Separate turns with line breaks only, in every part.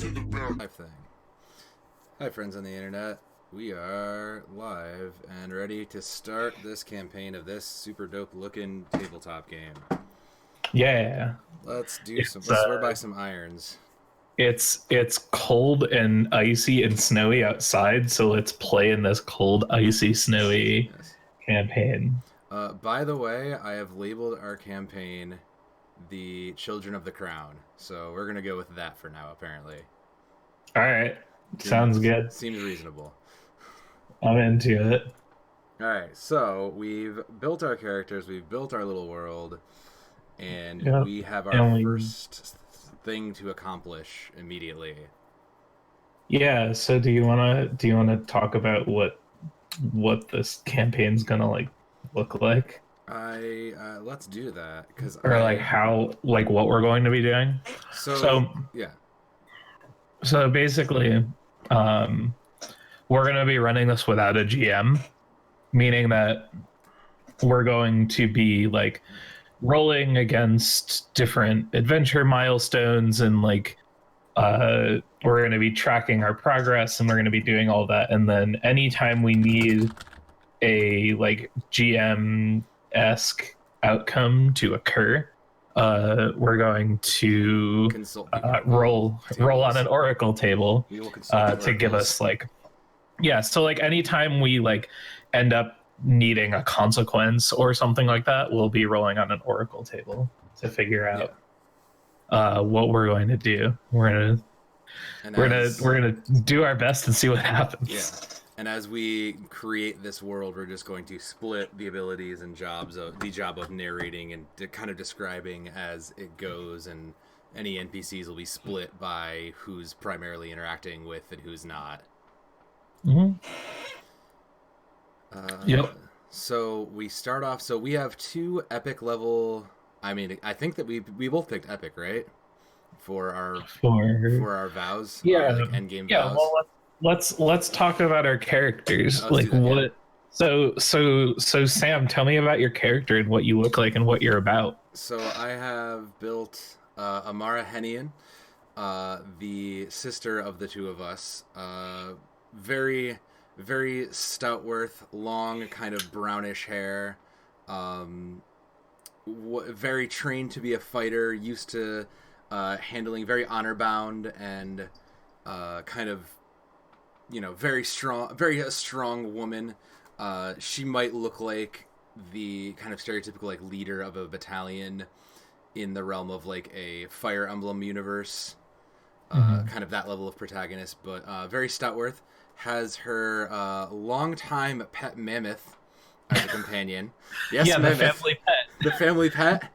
Live thing. Hi, friends on the internet. We are live and ready to start this campaign of this super dope looking tabletop game.
Yeah,
Let's swear by some irons.
it's cold and icy and snowy outside, so let's play in this cold, icy, snowy campaign.
By the way, I have labeled our campaign the Children of the Crown, so we're gonna go with that for now. Apparently,
All right, sounds good.
Seems reasonable.
I'm into it.
All right, so we've built our characters, we've built our little world, and
Yep.
we have our first thing to accomplish immediately.
Yeah. So do you wanna talk about what this campaign's gonna look like?
Let's do that because
how what we're going to be doing.
So yeah.
So basically, we're going to be running this without a GM, meaning that we're going to be rolling against different adventure milestones and we're going to be tracking our progress and we're going to be doing all that. And then anytime we need a GM-esque outcome to occur, we're going to roll on an oracle table to give us so anytime we end up needing a consequence or something like that, we'll be rolling on an oracle table to figure out what we're going to do. We're gonna do our best and see what happens.
Yeah. And as we create this world, we're just going to split the abilities and job of narrating and kind of describing as it goes, and any NPCs will be split by who's primarily interacting with and who's not.
Mm-hmm. Yep.
So we start off. So we have 2 epic level. I mean, I think that we both picked epic, right? For our vows.
Yeah.
Endgame
vows.
Well,
let's talk about our characters. So Sam, tell me about your character and what you look like and what you're about.
So I have built Amara Hennion, the sister of the two of us. Very, very stoutworth, long, kind of brownish hair. Very trained to be a fighter, used to handling, very honor bound, and kind of, very strong, very a strong woman. She might look like the kind of stereotypical leader of a battalion in the realm of a Fire Emblem universe, kind of that level of protagonist, but very stoutworth. Has her longtime pet mammoth as a companion. Yes,
yeah,
mammoth.
The family pet.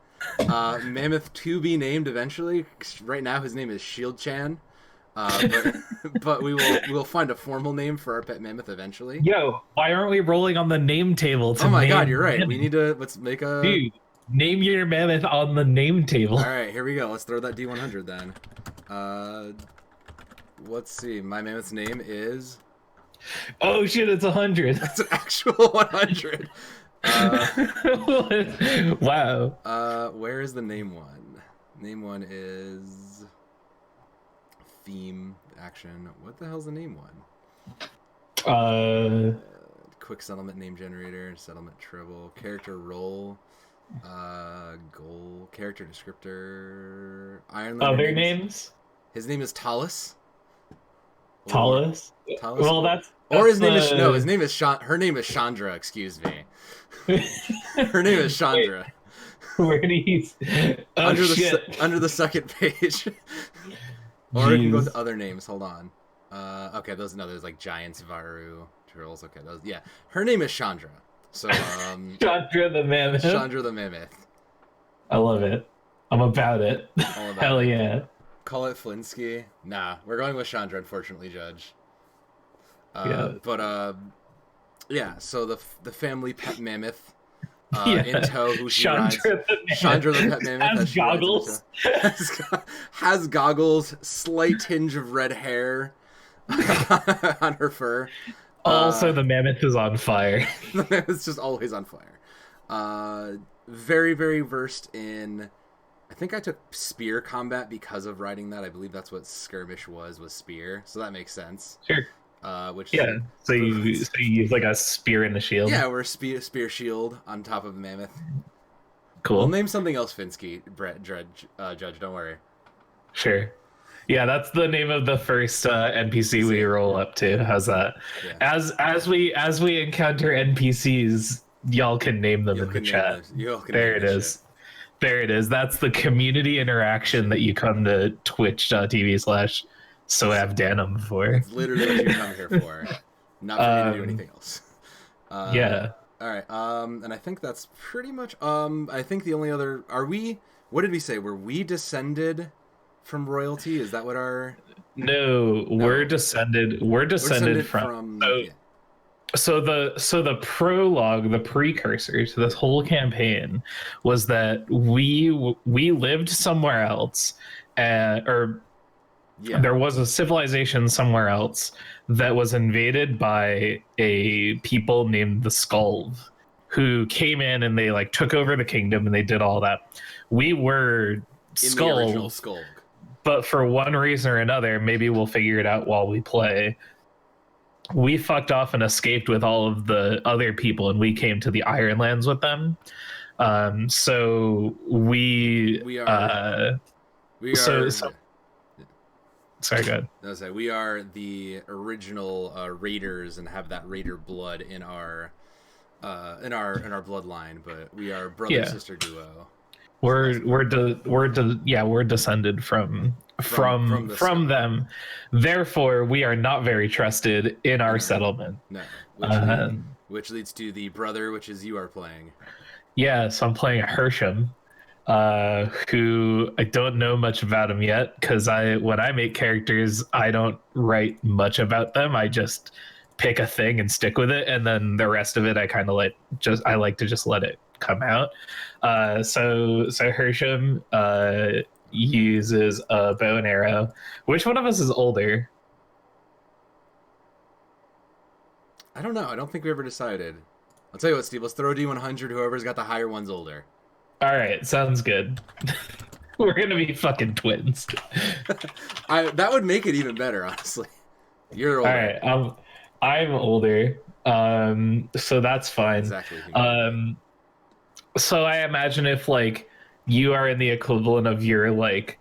Mammoth to be named eventually. Right now his name is Shield Chan. But we will find a formal name for our pet mammoth eventually.
Yo, why aren't we rolling on the name table?
Oh my god, you're right. Mammoth. We need to let's make a
dude. Name your mammoth on the name table.
All right, here we go. Let's throw that D100 then. Let's see. My mammoth's name is.
Oh shit! It's 100.
That's an actual 100.
Wow.
Where is the name one? Name one is theme action. What the hell's the name one? Quick settlement name generator, settlement treble, character role, goal, character descriptor,
Other names?
His name is Talus.
Talus? Well, that's
or his name is his name is her name is Chandra. Excuse me. Her name is Chandra.
Where do you?
Under the second page. Or we can go with other names. Hold on. Okay, there's giants, Varu, turtles. Okay, her name is Chandra. So
Chandra the mammoth.
Chandra the mammoth.
I love it. I'm about it. Hell yeah.
Call it Flinsky. Nah, we're going with Chandra, unfortunately, Judge. But so the family pet mammoth in tow, who she rides. Chandra the pet mammoth
has goggles.
Has goggles, slight tinge of red hair on her fur.
Also, the mammoth is on fire.
The mammoth's just always on fire. Very, very versed in I think I took spear combat because of riding that. I believe that's what skirmish was spear, so that makes sense.
Sure.
Which
so you use like a spear and a shield.
Yeah, we're spear shield on top of the mammoth.
Cool.
We'll name something else Finsky, Judge. Don't worry.
Sure. Yeah, that's the name of the first NPC we roll up to. How's that? Yeah. As we encounter NPCs, y'all can name them in the chat. There it is. There it is. That's the community interaction that you come to twitch.tv/soavdanum for.
It's literally what you come here for. Not for me to do anything else.
Yeah.
All right. And I think that's pretty much. I think the only other what did we say? Were we descended from royalty? Is that what our?
No, we're descended. We're descended from. So the prologue, the precursor to this whole campaign, was that we lived somewhere else, there was a civilization somewhere else that was invaded by a people named the Skald, who came in and they like took over the kingdom and they did all that. We were Skald, but for one reason or another, maybe we'll figure it out while we play. We fucked off and escaped with all of the other people, and we came to the Ironlands with them. So we are. Sorry, go ahead.
We are the original raiders and have that raider blood in our bloodline, but we are brother sister duo.
We're descended from them. Therefore, we are not very trusted in our settlement.
No, which leads to the brother, which is you are playing.
Yeah, so I'm playing a Hersham, who I don't know much about him yet, because when I make characters, I don't write much about them. I just pick a thing and stick with it, and then the rest of it I kind of like to just let it come out. So Hersham uses a bow and arrow. Which one of us is older?
I don't know. I don't think we ever decided. I'll tell you what, Steve. Let's throw a D100. Whoever's got the higher one's older.
All right, sounds good. We're gonna be fucking twins.
That would make it even better, honestly. You're older.
All right, I'm older. So that's fine.
Exactly.
So I imagine if like you are in the equivalent of your like,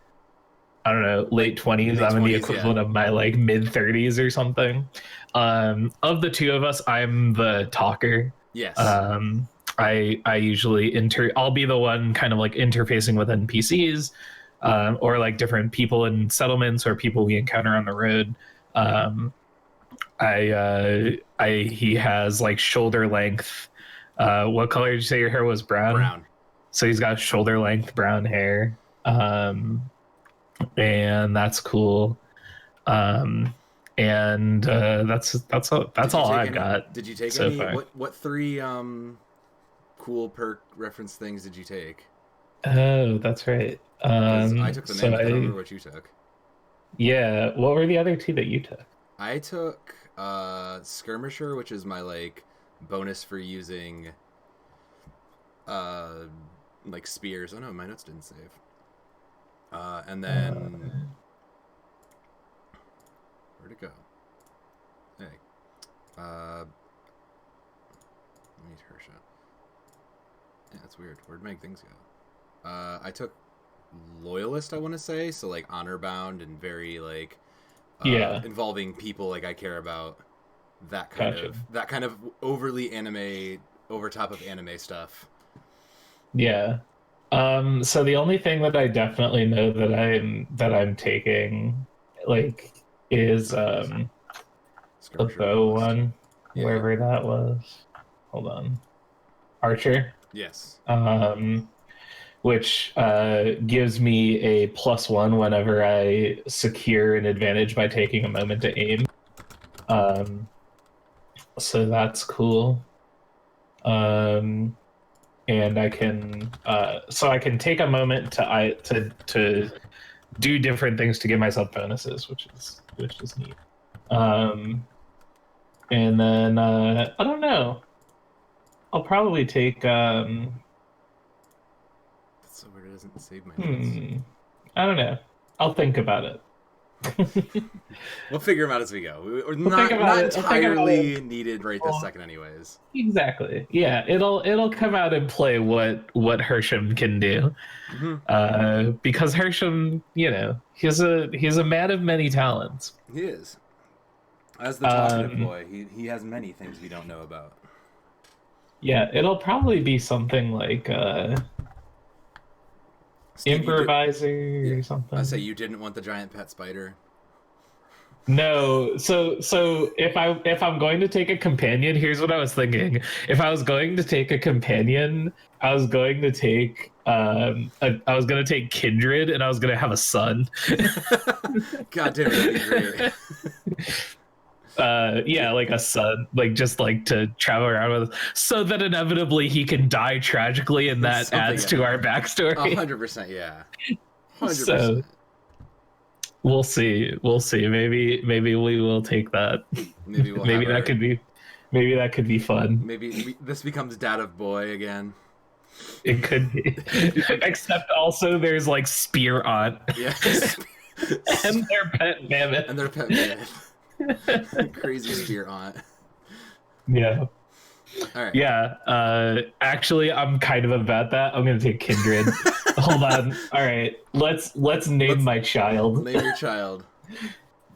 I don't know, late 20s, I'm in the equivalent of my like mid 30s or something. Of the two of us, I'm the talker.
Yes.
I usually I'll be the one kind of like interfacing with NPCs, or like different people in settlements or people we encounter on the road. He has like shoulder length. What color did you say your hair was? Brown. So he's got shoulder length brown hair, and that's cool. And that's all I've got.
Did you take any? What three cool perk reference things did you take?
Oh, that's right.
I took the name. I don't remember what you took.
Yeah, what were the other two that you took?
I took Skirmisher, which is my like bonus for using like spears. Oh no, my notes didn't save. And then where'd it go? Hey, let me Hersham. Yeah, that's weird. Where'd my things go? I took Loyalist, I want to say, so like honor bound and very like involving people like I care about. That kind of overly anime, over top of anime stuff.
Yeah. So the only thing that I definitely know that I'm taking like is the bow one, wherever that was. Hold on. Archer.
Yes.
Which gives me a +1 whenever I secure an advantage by taking a moment to aim. So that's cool. And I can take a moment to do different things to give myself bonuses, which is neat. And then I don't know. I'll probably take
That's so weird. doesn't save my notes?
I don't know. I'll think about it.
We'll figure them out as we go. We're not entirely needed right this second, anyways.
Exactly. Yeah, it'll come out and play what Hersham can do, because Hersham, he's a man of many talents.
He is. As the talkative boy, he has many things we don't know about.
Yeah, it'll probably be something like improvising or something.
I say you didn't want the giant pet spider.
No, so if I'm going to take a companion, here's what I was thinking. If I was going to take a companion, I was going to take Kindred, and I was going to have a son.
God damn it, that'd be great.
Yeah, like a son, like just like to travel around with, so that inevitably he can die tragically, and that adds to our backstory.
100%, yeah. 100%.
So we'll see. Maybe we will take that. Maybe that could be fun.
Maybe this becomes Dad of Boy again.
It could be. Except also there's like Spear Aunt.
Yes.
And their pet mammoth.
Crazy Spear Aunt.
Yeah.
All right.
Yeah. Actually, I'm kind of about that. I'm gonna take Kindred. Hold on. All right. Let's name my child.
Name your child.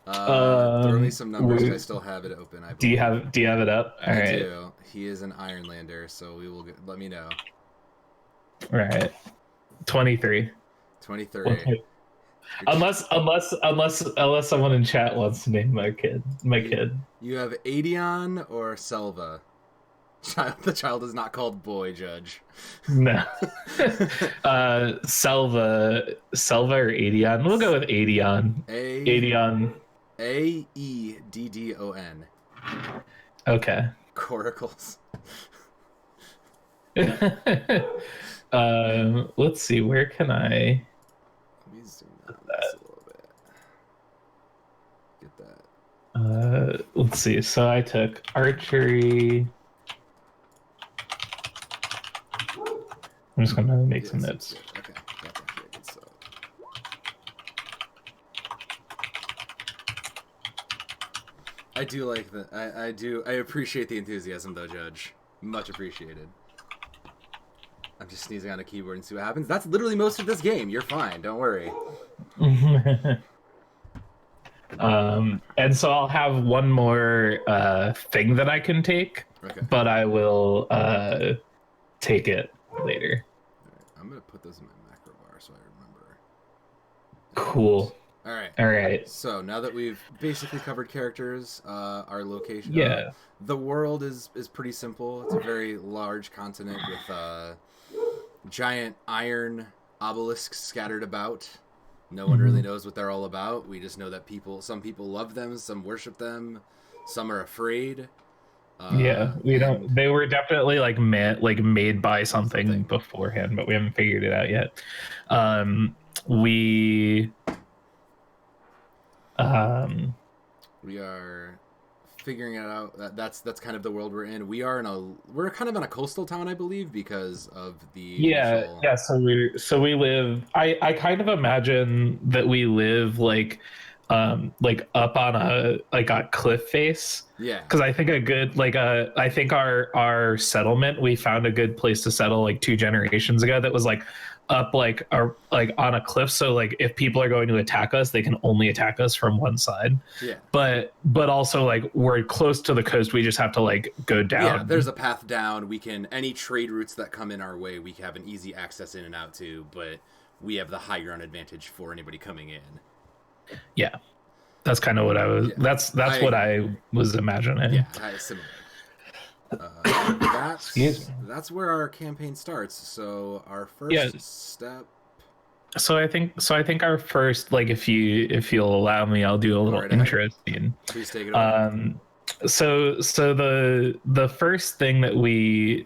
Throw me some numbers. I still have it open.
Do you have it up? All right.
I do. He is an Ironlander, so we will let me know.
All right. 23.
23.
Okay. Unless someone in chat wants to name my kid.
You have Adion or Selva? The child is not called Boy, Judge.
No. Selva or Adion. We'll go with Adion. Adion.
Aeddon.
Okay.
Coracles.
Let's see. Where can I?
Let me zoom out this a little bit. Get that.
Let's see. So I took archery. I'm just gonna make some notes.
Okay. Good stuff. I do like that. I appreciate the enthusiasm, though, Judge. Much appreciated. I'm just sneezing on a keyboard and see what happens. That's literally most of this game. You're fine. Don't worry.
And so I'll have one more thing that I can take, but I will take it later.
All right. I'm gonna put those in my macro bar so I remember.
Cool.
All right.
All right.
So now that we've basically covered characters, our location.
Yeah.
The world is pretty simple. It's a very large continent with giant iron obelisks scattered about. No one really knows what they're all about. We just know that some people love them, some worship them, some are afraid.
We don't. They were definitely like made by something beforehand, but we haven't figured it out yet. We
are figuring it out. That's kind of the world we're in. We're kind of in a coastal town, I believe, because of the
So we live. I kind of imagine that we live like up on a cliff face.
Yeah.
Because I think I think our settlement, we found a good place to settle like 2 generations ago that was like up like on a cliff, so like if people are going to attack us, they can only attack us from one side.
Yeah.
But also like we're close to the coast, we just have to like go down.
Yeah, there's a path down. Any trade routes that come in our way, we have an easy access in and out to, but we have the high ground advantage for anybody coming in.
Yeah. That's kind of what I was that's what I was imagining.
Yeah, similar. That's where our campaign starts. So our first step.
So I think our first, like, if you'll allow me, I'll do a little intro scene.
Please take it away.
So the first thing that we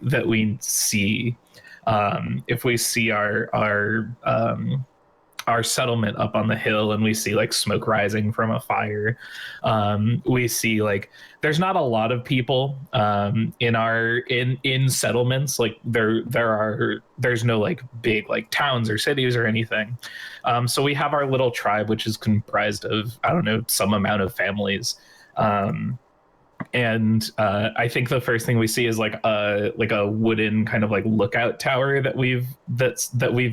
see, if we see our our settlement up on the hill, and we see like smoke rising from a fire. We see like there's not a lot of people in settlements. Like there's no like big like towns or cities or anything. So we have our little tribe, which is comprised of, I don't know, some amount of families. And I think the first thing we see is like a wooden kind of like lookout tower that we've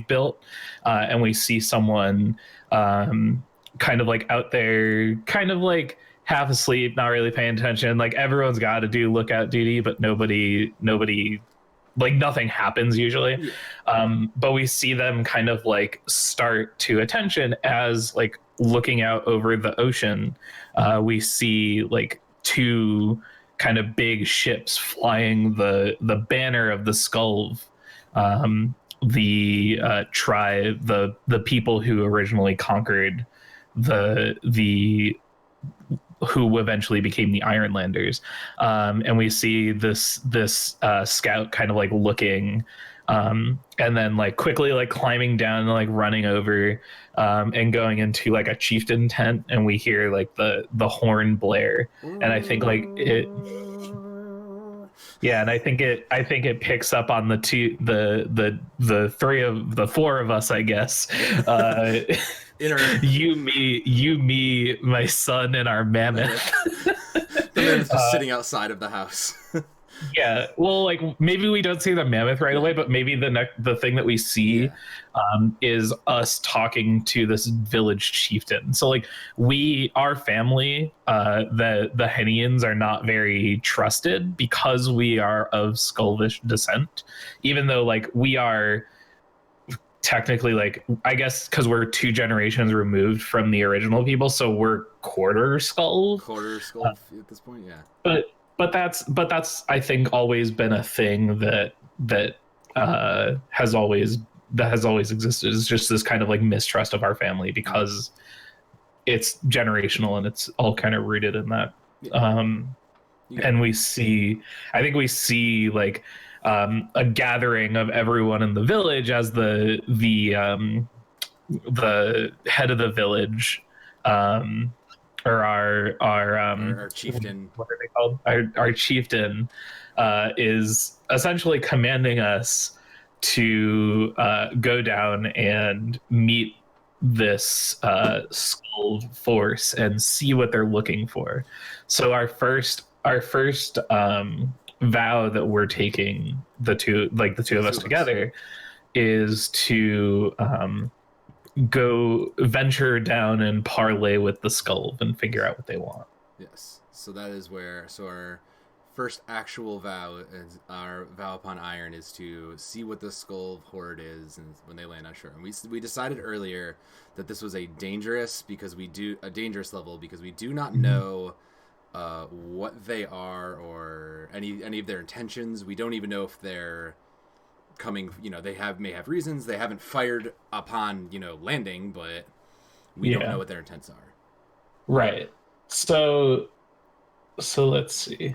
built, and we see someone kind of like out there, kind of like half asleep, not really paying attention. Like everyone's got to do lookout duty, but nobody like nothing happens usually. But we see them kind of like start to attention as like looking out over the ocean. We see like two kind of big ships flying the banner of the Skald, the tribe, the people who originally conquered the who eventually became the Ironlanders. And we see this scout kind of like looking, and then like quickly like climbing down and like running over, and going into like a chieftain tent, and we hear like the horn blare, and I think like it. Yeah, and I think it picks up on the four of us, I guess. You, me, my son, and our mammoth.
The mammoth just sitting outside of the house.
Yeah, well, like maybe we don't see the mammoth right away, but maybe the thing that we see is us talking to this village chieftain. So like our family, the Hennions, are not very trusted because we are of Skaldish descent, even though like we are technically, like, I guess because we're 2 generations removed from the original people, so we're quarter Skald at this point. Yeah, but that's I think always been a thing that has always existed. It's just this kind of like mistrust of our family because it's generational and it's all kind of rooted in that. And we see like a gathering of everyone in the village as the head of the village, or our chieftain. What are they called? Our chieftain is essentially commanding us to go down and meet this Skald force and see what they're looking for. So our first vow that we're taking, the two of us together, is to go venture down and parlay with the Skald and figure out what they want.
Yes. So that is our first actual vow, is our vow upon iron, is to see what the Skald horde is, and when they land on shore. And we decided earlier that this was a dangerous level because we do not know what they are or any of their intentions. We don't even know if they're coming, they may have reasons. They haven't fired upon, landing, but we don't know what their intents are.
Right. So let's see.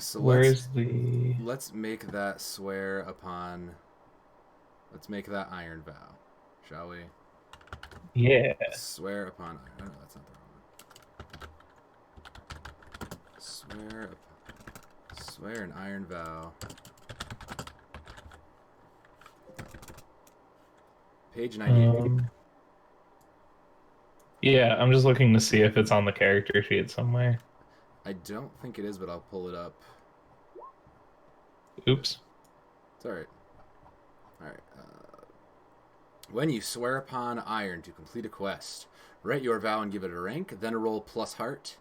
Let's make that iron vow, shall we?
Yeah.
Swear upon iron. Oh, no, that's not the wrong one. Swear an iron vow. Page 98.
Yeah, I'm just looking to see if it's on the character sheet somewhere.
I don't think it is, but I'll pull it up.
Oops.
It's alright. Alright. When you swear upon iron to complete a quest, write your vow and give it a rank, then roll plus heart.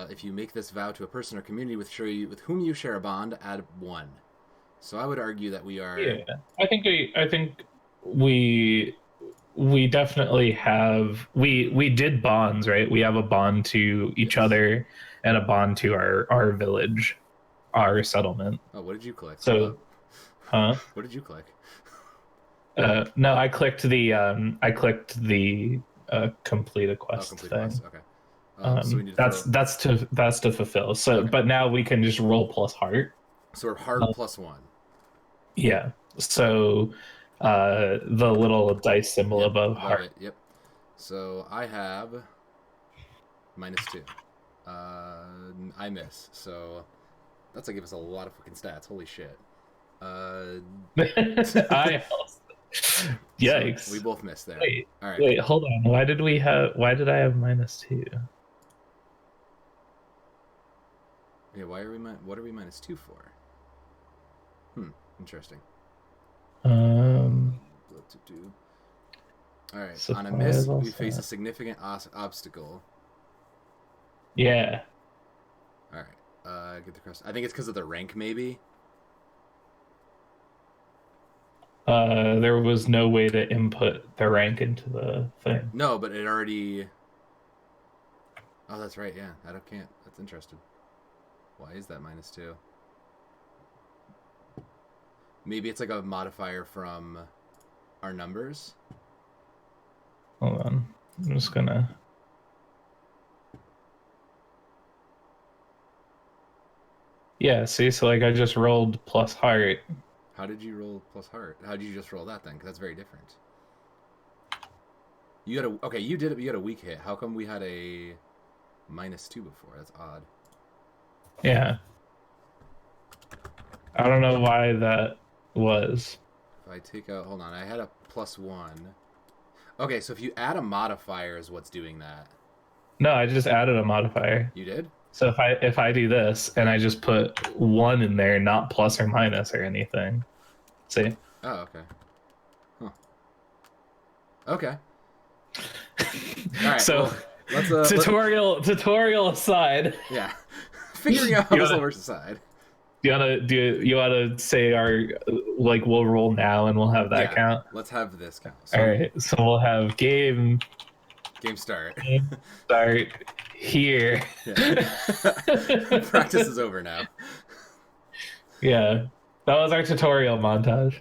If you make this vow to a person or community with whom you share a bond, add 1. So I would argue that we are...
Yeah, I think we definitely have... We did bonds, right? We have a bond to each other and a bond to our village, our settlement.
Oh, what did you click?
So, huh?
What did you click?
No, I clicked the complete a quest thing.
Quest. Okay.
So we need that's to fulfill. So, okay. But now we can just roll plus heart.
So we're heart plus 1.
Yeah. So the little dice symbol above heart.
It. Yep. So I have -2. I miss. So that's like give us a lot of fucking stats. Holy shit.
I also... Yikes.
So we both missed there.
Wait,
all right.
Wait, hold on. Why did I have -2?
Yeah, what are we -2 for? Interesting.
All
right. On a miss, we face a significant obstacle.
Yeah.
All right. Get the crest. I think it's because of the rank, maybe.
There was no way to input the rank into the thing.
No, but it already... Oh, that's right, yeah. I can't. That's interesting. Why is that -2? Maybe it's like a modifier from our numbers.
Hold on. I'm just gonna... Yeah, see? So, like, I just rolled plus heart.
How did you roll plus heart? How did you just roll that then? Because that's very different. You had a... Okay, you did it, but you had a weak hit. How come we had a -2 before? That's odd.
Yeah. I don't know why that was.
If I take out... Hold on. I had a +1. Okay, so if you add a modifier is what's doing that.
No, I just added a modifier.
You did?
So if I do this and I just put 1 in there, not plus or minus or anything. See?
Oh, okay. Huh. Okay. All right.
So
well, let's
tutorial aside.
Yeah. Figuring out how this all works aside.
You wanna say our we'll roll now and we'll have that count?
Let's have this count. So,
all right. So we'll have game
start.
Start here.
Yeah. Practice is over now.
Yeah. That was our tutorial montage.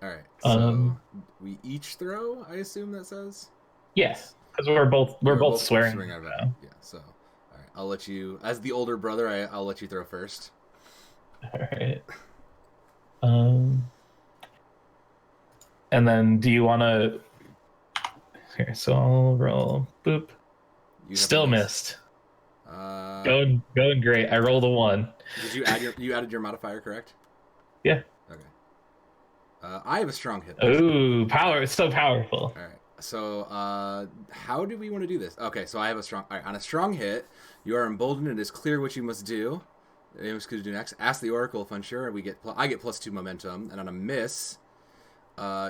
All right. So we each throw, I assume that says?
Yes. Because we're both swearing
out now. Yeah, so all right. I'll let you, as the older brother, I'll let you throw first.
All right. And then do you want to... Here, so I'll roll. Boop. Still missed. Going great. I rolled a 1.
Did you added your modifier, correct?
Yeah.
Okay. I have a strong hit.
Ooh, power! It's so powerful.
All right. So, how do we want to do this? Okay, so I have a strong... All right, on a strong hit, you are emboldened and it is clear what you must do. What to do next? Ask the Oracle if unsure. I get +2 momentum, and on a miss,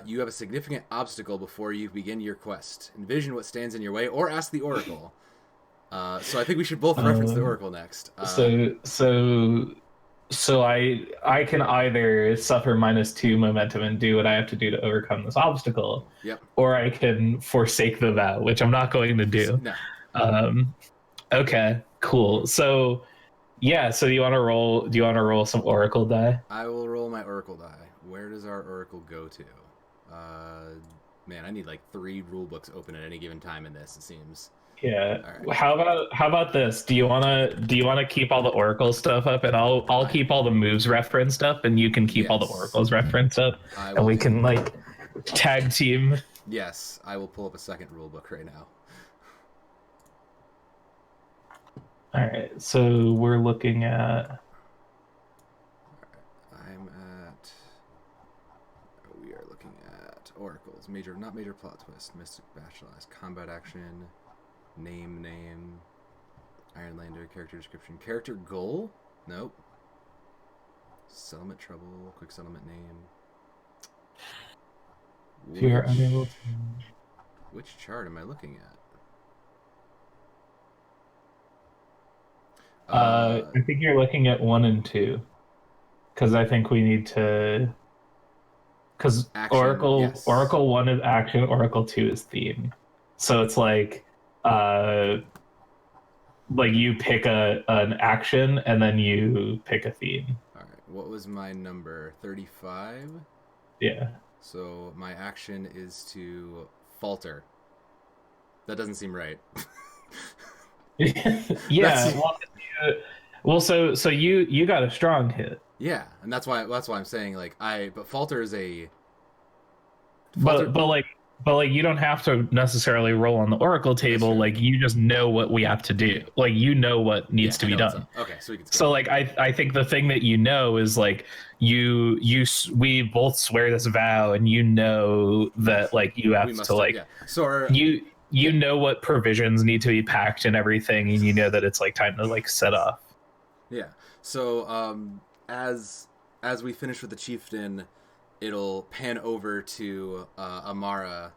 you have a significant obstacle before you begin your quest. Envision what stands in your way, or ask the Oracle. So I think we should both reference the Oracle next.
So I can either suffer -2 momentum and do what I have to do to overcome this obstacle.
Yep.
Or I can forsake the vow, which I'm not going to do.
No.
Okay, cool. So yeah, so do you want to roll some Oracle die? I
will roll my Oracle die. Where does our Oracle go to? Man, I need like 3 rule books open at any given time in this, it seems.
Yeah. Right. How about this? Do you wanna keep all the Oracle stuff up, and I'll keep all the moves referenced up, and you can keep all the Oracles referenced up, and we can tag team.
Yes, I will pull up a second rule book right now.
All right, so we're looking at.
We are looking at Oracles. Not major plot twist. Mystic Bachelor's combat action. Name. Ironlander. Character description. Character goal? Nope. Settlement trouble. Quick settlement name. Which chart am I looking at?
I think you're looking at 1 and 2, because I think we need to. Because Oracle 1 is action, Oracle 2 is theme. So it's you pick an action and then you pick a theme.
All right. What was my number? 35?
Yeah. So
my action is to falter. That doesn't seem right.
Yeah. So you got a strong hit.
Yeah, and that's why I'm saying but falter is
But like you don't have to necessarily roll on the oracle table. Like you just know what we have to do. Like you know what needs to be done.
Okay, so we can.
So like I think the thing that you know is like we both swear this vow, and you know that like you have to like
So
you know what provisions need to be packed and everything, and you know that it's like time to like set off.
Yeah. So as we finish with the chieftain, it'll pan over to Amara,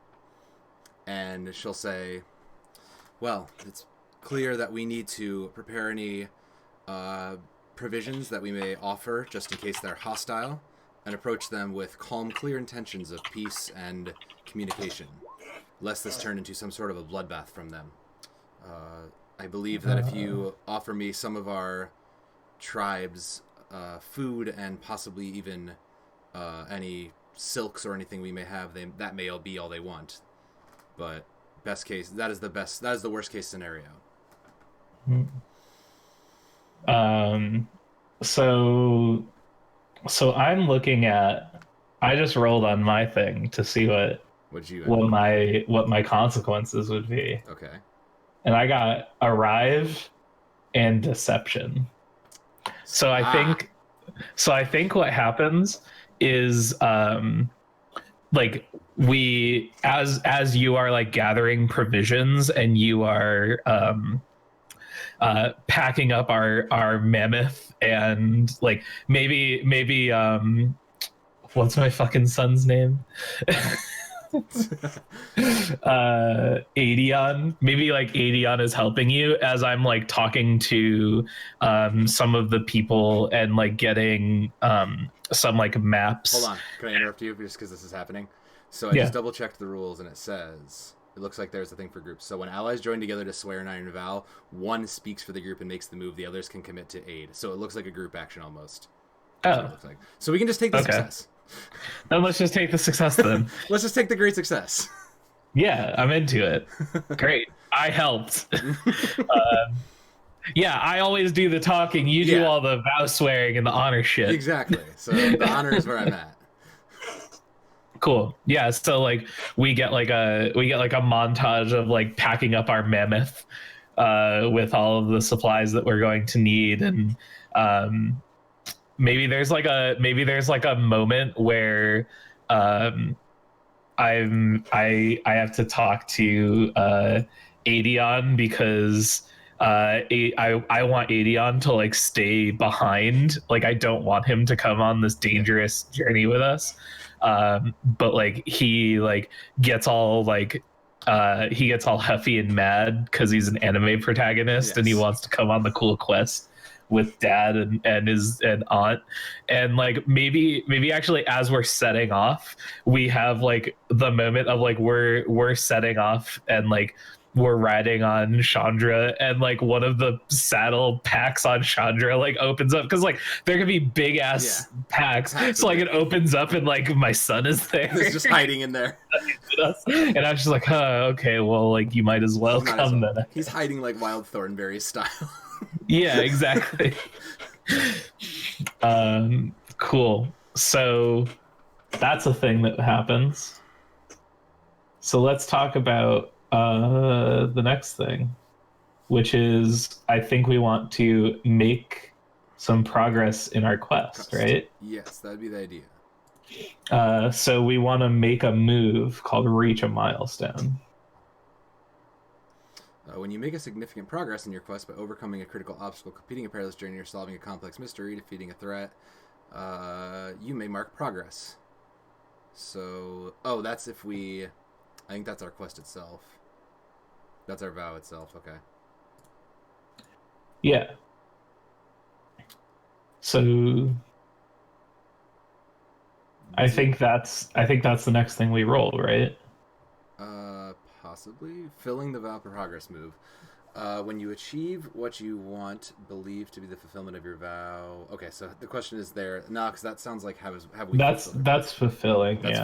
and she'll say, well, it's clear that we need to prepare any provisions that we may offer just in case they're hostile, and approach them with calm, clear intentions of peace and communication, lest this turn into some sort of a bloodbath from them. I believe that if you offer me some of our tribe's food and possibly even any silks or anything we may have, that may all be all they want. But best case, that is the worst case scenario.
So I'm looking at, I just rolled on my thing to see what my consequences would be.
Okay.
And I got arrive and deception. So I think what happens is like we as you are like gathering provisions and you are packing up our mammoth, and like maybe what's my fucking son's name? Adion. Maybe like Adion is helping you as I'm like talking to some of the people and like getting some like maps.
Hold on, can I interrupt you just because this is happening? So I just double checked the rules, and it says it looks like there's a thing for groups. So when allies join together to swear an iron vow, one speaks for the group and makes the move. The others can commit to aid. So it looks like a group action almost. That's what it looks like. So we can just take the success.
Then let's just take the success then.
Let's just take the great success.
Yeah, I'm into it. Great. I helped. Yeah, I always do the talking. You do all the vow swearing and the honor shit.
Exactly. So the honor is where I'm at.
Cool. Yeah, so like we get like a montage of like packing up our mammoth with all of the supplies that we're going to need, and maybe there's like a moment where I have to talk to Adion because I want Adion to like stay behind. Like I don't want him to come on this dangerous journey with us. But like he like gets all like he gets all huffy and mad because he's an anime protagonist, and he wants to come on the cool quest with dad and aunt, and like maybe actually as we're setting off we have like the moment of like we're setting off and like we're riding on Chandra, and like one of the saddle packs on Chandra like opens up because like there could be big ass packs, so like it opens up and like my son is there.
He's just hiding in there.
And I was just like, okay, well like you might as well come then.
He's hiding like Wild Thornberry style.
Yeah, exactly. Cool. So that's a thing that happens. So let's talk about the next thing, which is I think we want to make some progress in our quest, right?
Yes, that'd be the idea.
So we want to make a move called Reach a Milestone.
When you make a significant progress in your quest by overcoming a critical obstacle, completing a perilous journey, or solving a complex mystery, defeating a threat, you may mark progress. So, that's if we... I think that's our quest itself. That's our vow itself, okay.
Yeah. So... I think that's the next thing we roll, right?
Possibly. Filling the vow progress move. When you achieve what you want, believe to be the fulfillment of your vow. Okay, so the question is there. No, because that sounds like have we.
That's fulfilling.
That's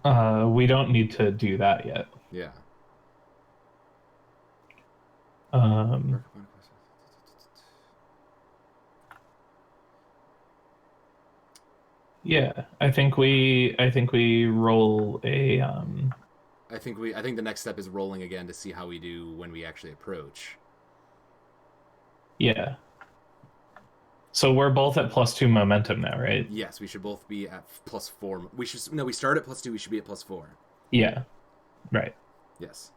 final. We don't need to do that yet.
Yeah.
Yeah, I think we roll a
I think the next step is rolling again to see how we do when we actually approach.
Yeah. So we're both at +2 momentum now, right?
Yes, we should both be at +4. We start at +2, we should be at +4.
Yeah. Right.
Yes.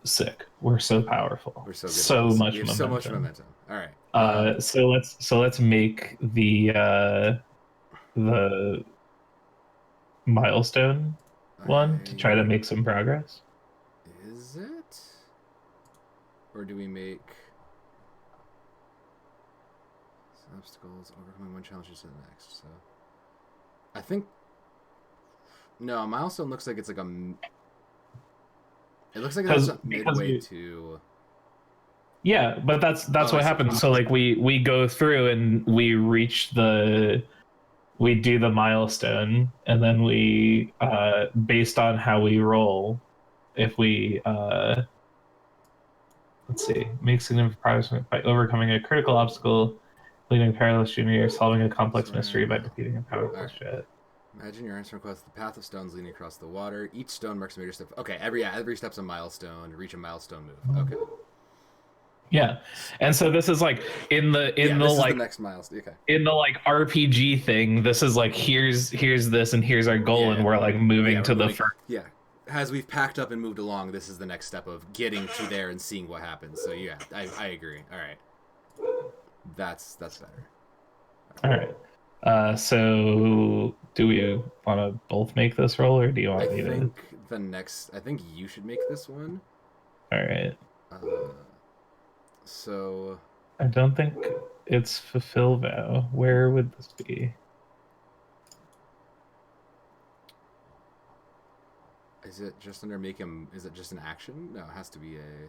Sick. We're so powerful.
We're so good
so
at this.
much
We have
momentum.
so much momentum. All right.
So let's make the milestone one to try to make some progress.
Is it? Or do we make obstacles, overcoming one challenge to the next? So I think no, a milestone looks like it's like it looks like it's midway to.
Yeah, but that's what happens. So like we go through and we do the milestone, and then we based on how we roll, if we let's see, make significant progress by overcoming a critical obstacle, leading a perilous journey, or solving a complex mystery by defeating a powerful shit.
Imagine your answer quest: the path of stones leading across the water. Each stone marks a major step. Okay, every step's a milestone. Reach a milestone move. Okay.
Yeah, and so this is like in the like
the next milestone. Okay.
In the like RPG thing, this is like here's this and here's our goal, and we're like moving to the first.
Yeah, as we've packed up and moved along, this is the next step of getting to there and seeing what happens. So yeah, I agree. All right, that's better.
All right. So do we want to both make this roll, or do you want me to?
I think you should make this one.
All right.
So
I don't think it's fulfill vow. Where would this be?
Is it just under make him? Is it just an action? No, it has to be
a.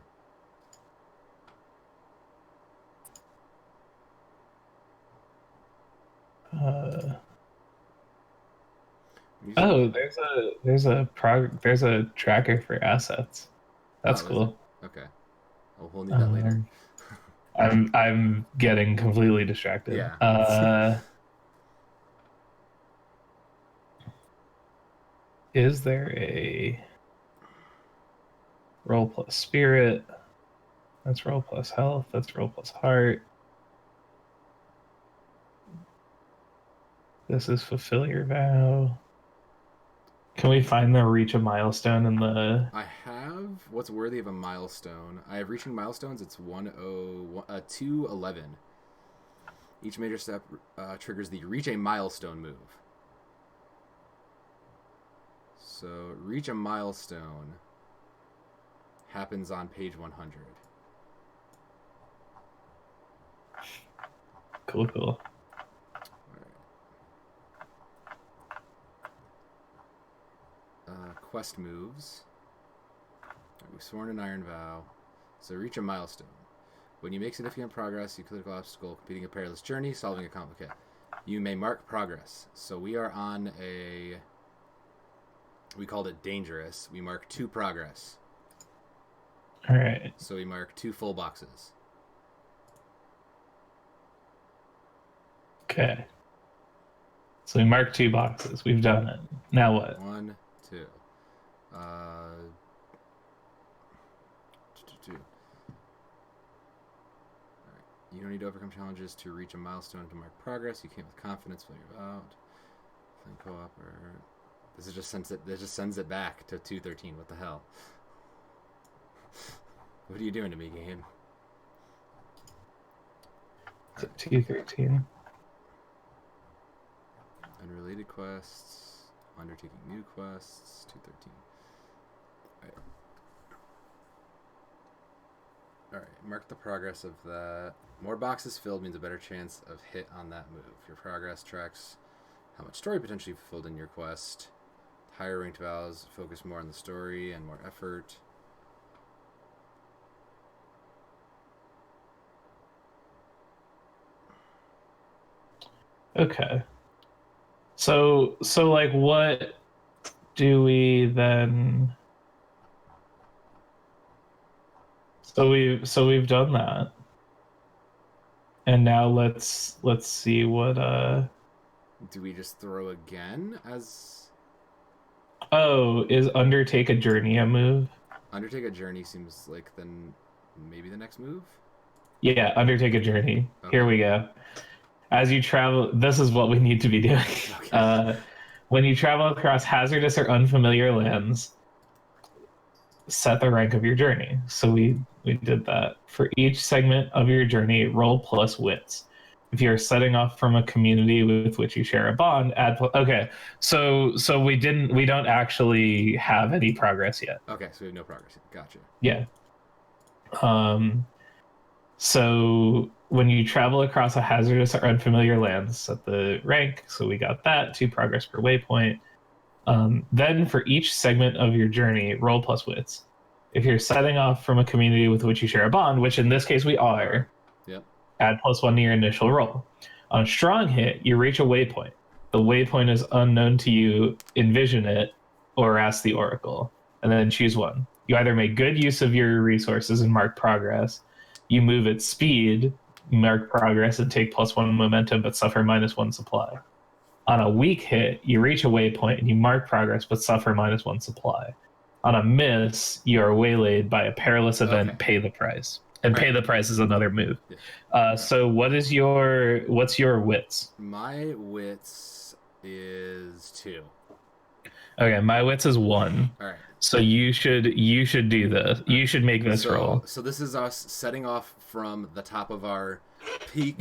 Oh, there's a tracker for assets. That's cool.
Okay. We'll need that later.
I'm getting completely distracted.
Yeah.
Is there a roll plus spirit? That's roll plus health. That's roll plus heart. This is fulfill your vow. Can we find the reach a milestone in the...
I have what's worthy of a milestone. I have reaching milestones. It's 211. Each major step triggers the reach a milestone move. So reach a milestone happens on page 100.
Cool.
Quest moves. We've sworn an iron vow. So reach a milestone. When you make significant progress, you click an obstacle, completing a perilous journey, solving a complicated. You may mark progress. So we are on we called it dangerous. We mark 2 progress.
All right.
So we mark 2 full boxes.
Okay. So we mark 2 boxes. We've done it. Now what?
1, 2. 2. All right. You don't need to overcome challenges to reach a milestone to mark progress. You can't with confidence fill your vow. Playing co-op or this just sends it back to 213. What the hell? What are you doing to me, game?
213.
Unrelated quests. Undertaking new quests. 213. Alright, mark the progress of that. More boxes filled means a better chance of hit on that move. Your progress tracks how much story potentially fulfilled in your quest. Higher ranked vows focus more on the story and more effort.
Okay. So like what do we then... So we've done that. And now let's see what
Do we just throw again as...
Oh, is undertake a journey a move?
Undertake a journey seems like then maybe the next move?
Yeah, undertake a journey.
Okay.
Here we go. As you travel, this is what we need to be doing. Okay. When you travel across hazardous or unfamiliar lands, set the rank of your journey. So we did that. For each segment of your journey, roll plus wits. If you're setting off from a community with which you share a bond, okay. So we don't actually have any progress yet.
Okay, so we have no progress yet. Gotcha.
Yeah. So when you travel across a hazardous or unfamiliar land, set the rank. So we got that, 2 progress per waypoint. Then for each segment of your journey, roll plus wits. If you're setting off from a community with which you share a bond, which in this case we are,
yep.
Add +1 to your initial roll. On a strong hit, you reach a waypoint. The waypoint is unknown to you, envision it, or ask the oracle, and then choose one. You either make good use of your resources and mark progress, you move at speed, mark progress, and take +1 momentum, but suffer -1 supply. On a weak hit, you reach a waypoint and you mark progress, but suffer -1 supply. On a miss, you are waylaid by a perilous event, pay the price. And pay the price is another move. Yeah. So what's your wits?
My wits is 2.
Okay, my wits is 1.
All right.
So you should do this. You should make this roll.
So this is us setting off from the top of our peak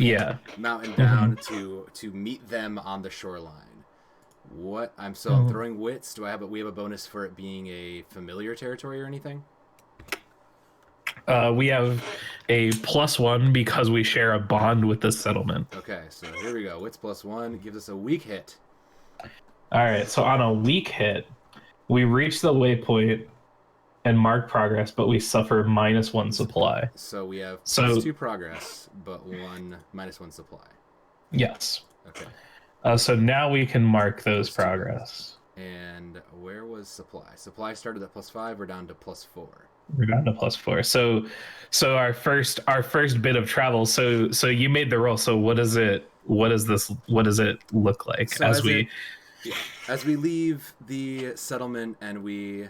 mountain down to meet them on the shoreline. I'm throwing wits. We have a bonus for it being a familiar territory or anything?
We have a +1 because we share a bond with the settlement.
Okay, so here we go. Wits +1 gives us a weak hit.
All right, so on a weak hit, we reach the waypoint and mark progress, but we suffer -1 supply.
So we have +2 progress, but -1 supply.
Yes.
Okay.
So now we can mark those progress.
And where was supply? Supply started at +5. We're down to +4.
We're down to +4. So our first bit of travel. So you made the roll. So what does it look like
so as we leave the settlement and we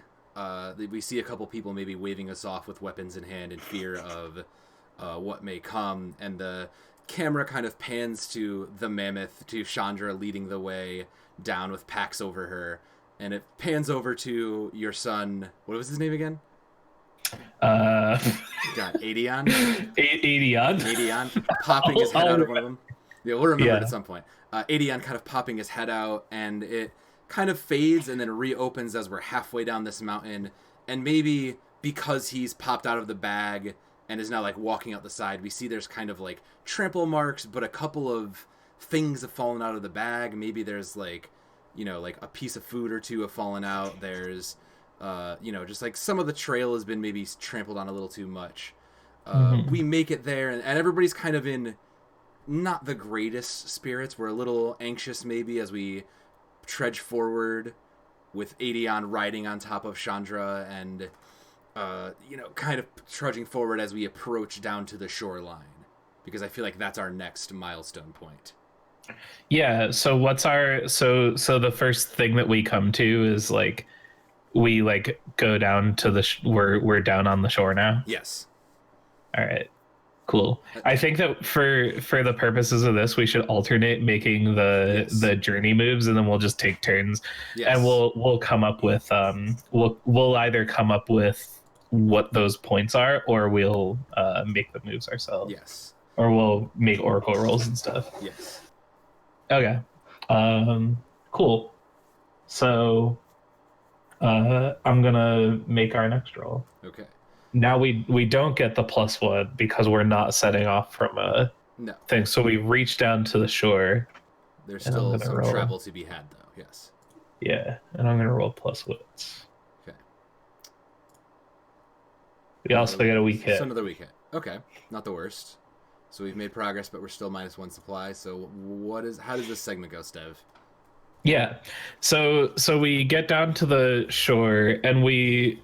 see a couple people maybe waving us off with weapons in hand in fear of what may come, and the camera kind of pans to the mammoth, to Chandra leading the way down with packs over her, and it pans over to your son. What was his name again? Adion? Adion, popping his head out of one of them. Yeah, we'll remember it at some point. Adion kind of popping his head out, and it kind of fades and then reopens as we're halfway down this mountain. And maybe because he's popped out of the bag and is now like walking out the side, we see there's kind of like trample marks, but a couple of things have fallen out of the bag. Maybe there's like, like a piece of food or two have fallen out. There's just like some of the trail has been maybe trampled on a little too much. We make it there, and everybody's kind of in not the greatest spirits. We're a little anxious maybe as we trudge forward with Adion riding on top of Chandra and, kind of trudging forward as we approach down to the shoreline, because I feel like that's our next milestone point.
Yeah. So what's so the first thing that we come to is like, we like go down to we're down on the shore now.
Yes.
All right. Cool. I think that for the purposes of this, we should alternate making the journey moves, and then we'll just take turns. Yes. And we'll come up with we'll either come up with what those points are, or we'll make the moves ourselves.
Yes.
Or we'll make oracle rolls and stuff.
Yes.
Okay. Cool. So I'm gonna make our next roll.
Okay.
Now we don't get the +1 because we're not setting off from a thing. So we reach down to the shore.
There's still some travel to be had, though. Yes.
Yeah, and I'm gonna roll plus wits.
Okay.
We also get a weak hit.
So another weak hit. Okay, not the worst. So we've made progress, but we're still -1 supply. So how does this segment go, Stev?
Yeah, so we get down to the shore, and we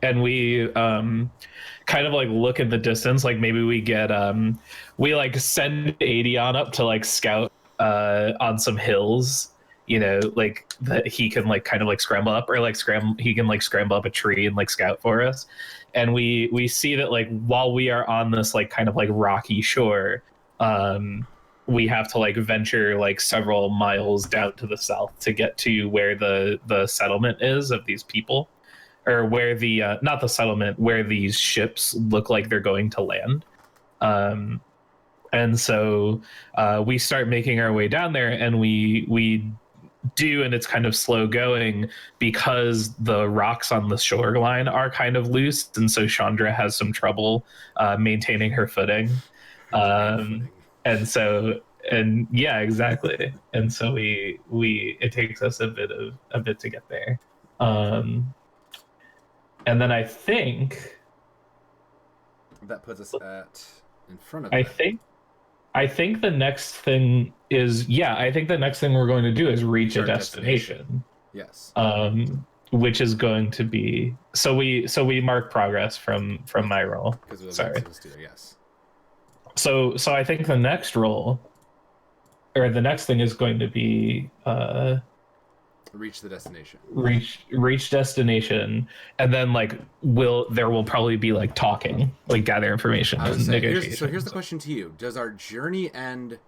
kind of like look in the distance, like maybe we get we like send Adion up to like scout on some hills, like that he can like kind of like scramble up, or like he can like scramble up a tree and like scout for us. And we see that like while we are on this like kind of like rocky shore, we have to like venture like several miles down to the south to get to where the settlement is of these people, or where the not the settlement, where these ships look like they're going to land. And so we start making our way down there, and we do, and it's kind of slow going because the rocks on the shoreline are kind of loose, and so Chandra has some trouble maintaining her footing. And so, and yeah, exactly. And so we it takes us a bit to get there. And then I think
that puts us in front of.
I think the next thing is, I think the next thing we're going to do is reach a destination.
Yes.
Which is going to be, so we mark progress from my roll. Sorry.
Yes.
So I think the next roll, or the next thing, is going to be
reach the destination.
Reach destination, and then like there will probably be like talking, like gather information.
Here's the question to you: does our journey end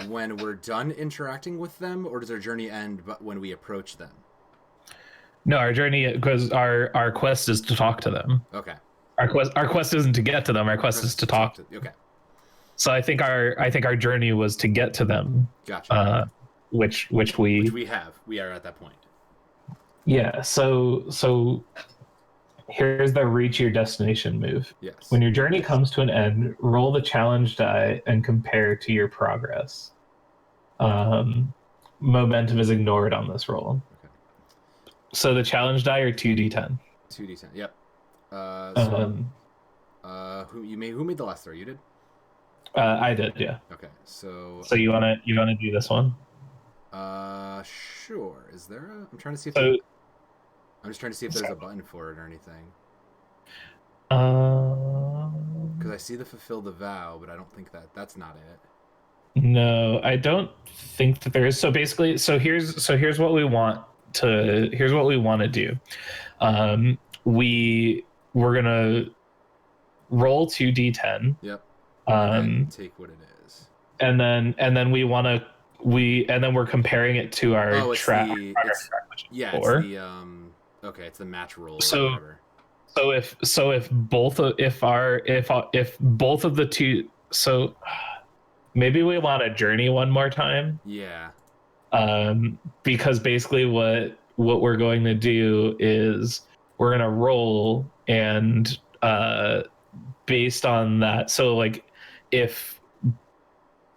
when we're done interacting with them, or does our journey end when we approach them?
No, our journey, because our quest is to talk to them.
Okay.
Our quest isn't to get to them. Our quest is to talk.
Okay.
So I think our journey was to get to them.
Gotcha.
Which we
have. We are at that point.
Yeah. So here's the reach your destination move.
Yes.
When your journey comes to an end, roll the challenge die and compare to your progress. Momentum is ignored on this roll. Okay. So the challenge die are 2d10.
2d10. Yep. Who made the last throw? You did?
I did, yeah.
Okay, so
you wanna do this one?
Sure. Is there a? I'm trying to see if. I'm just trying to see if there's a button for it or anything. Because I see the fulfill the vow, but I don't think that's not it.
No, I don't think that there is. So basically, here's what we want to do. We're gonna roll 2d10.
Yep. And take what it is.
And then we're comparing it to our track.
It's the match roll.
So if both of the two, so maybe we want to journey one more time.
Yeah.
Because basically what we're going to do is we're going to roll, and based on that, so like if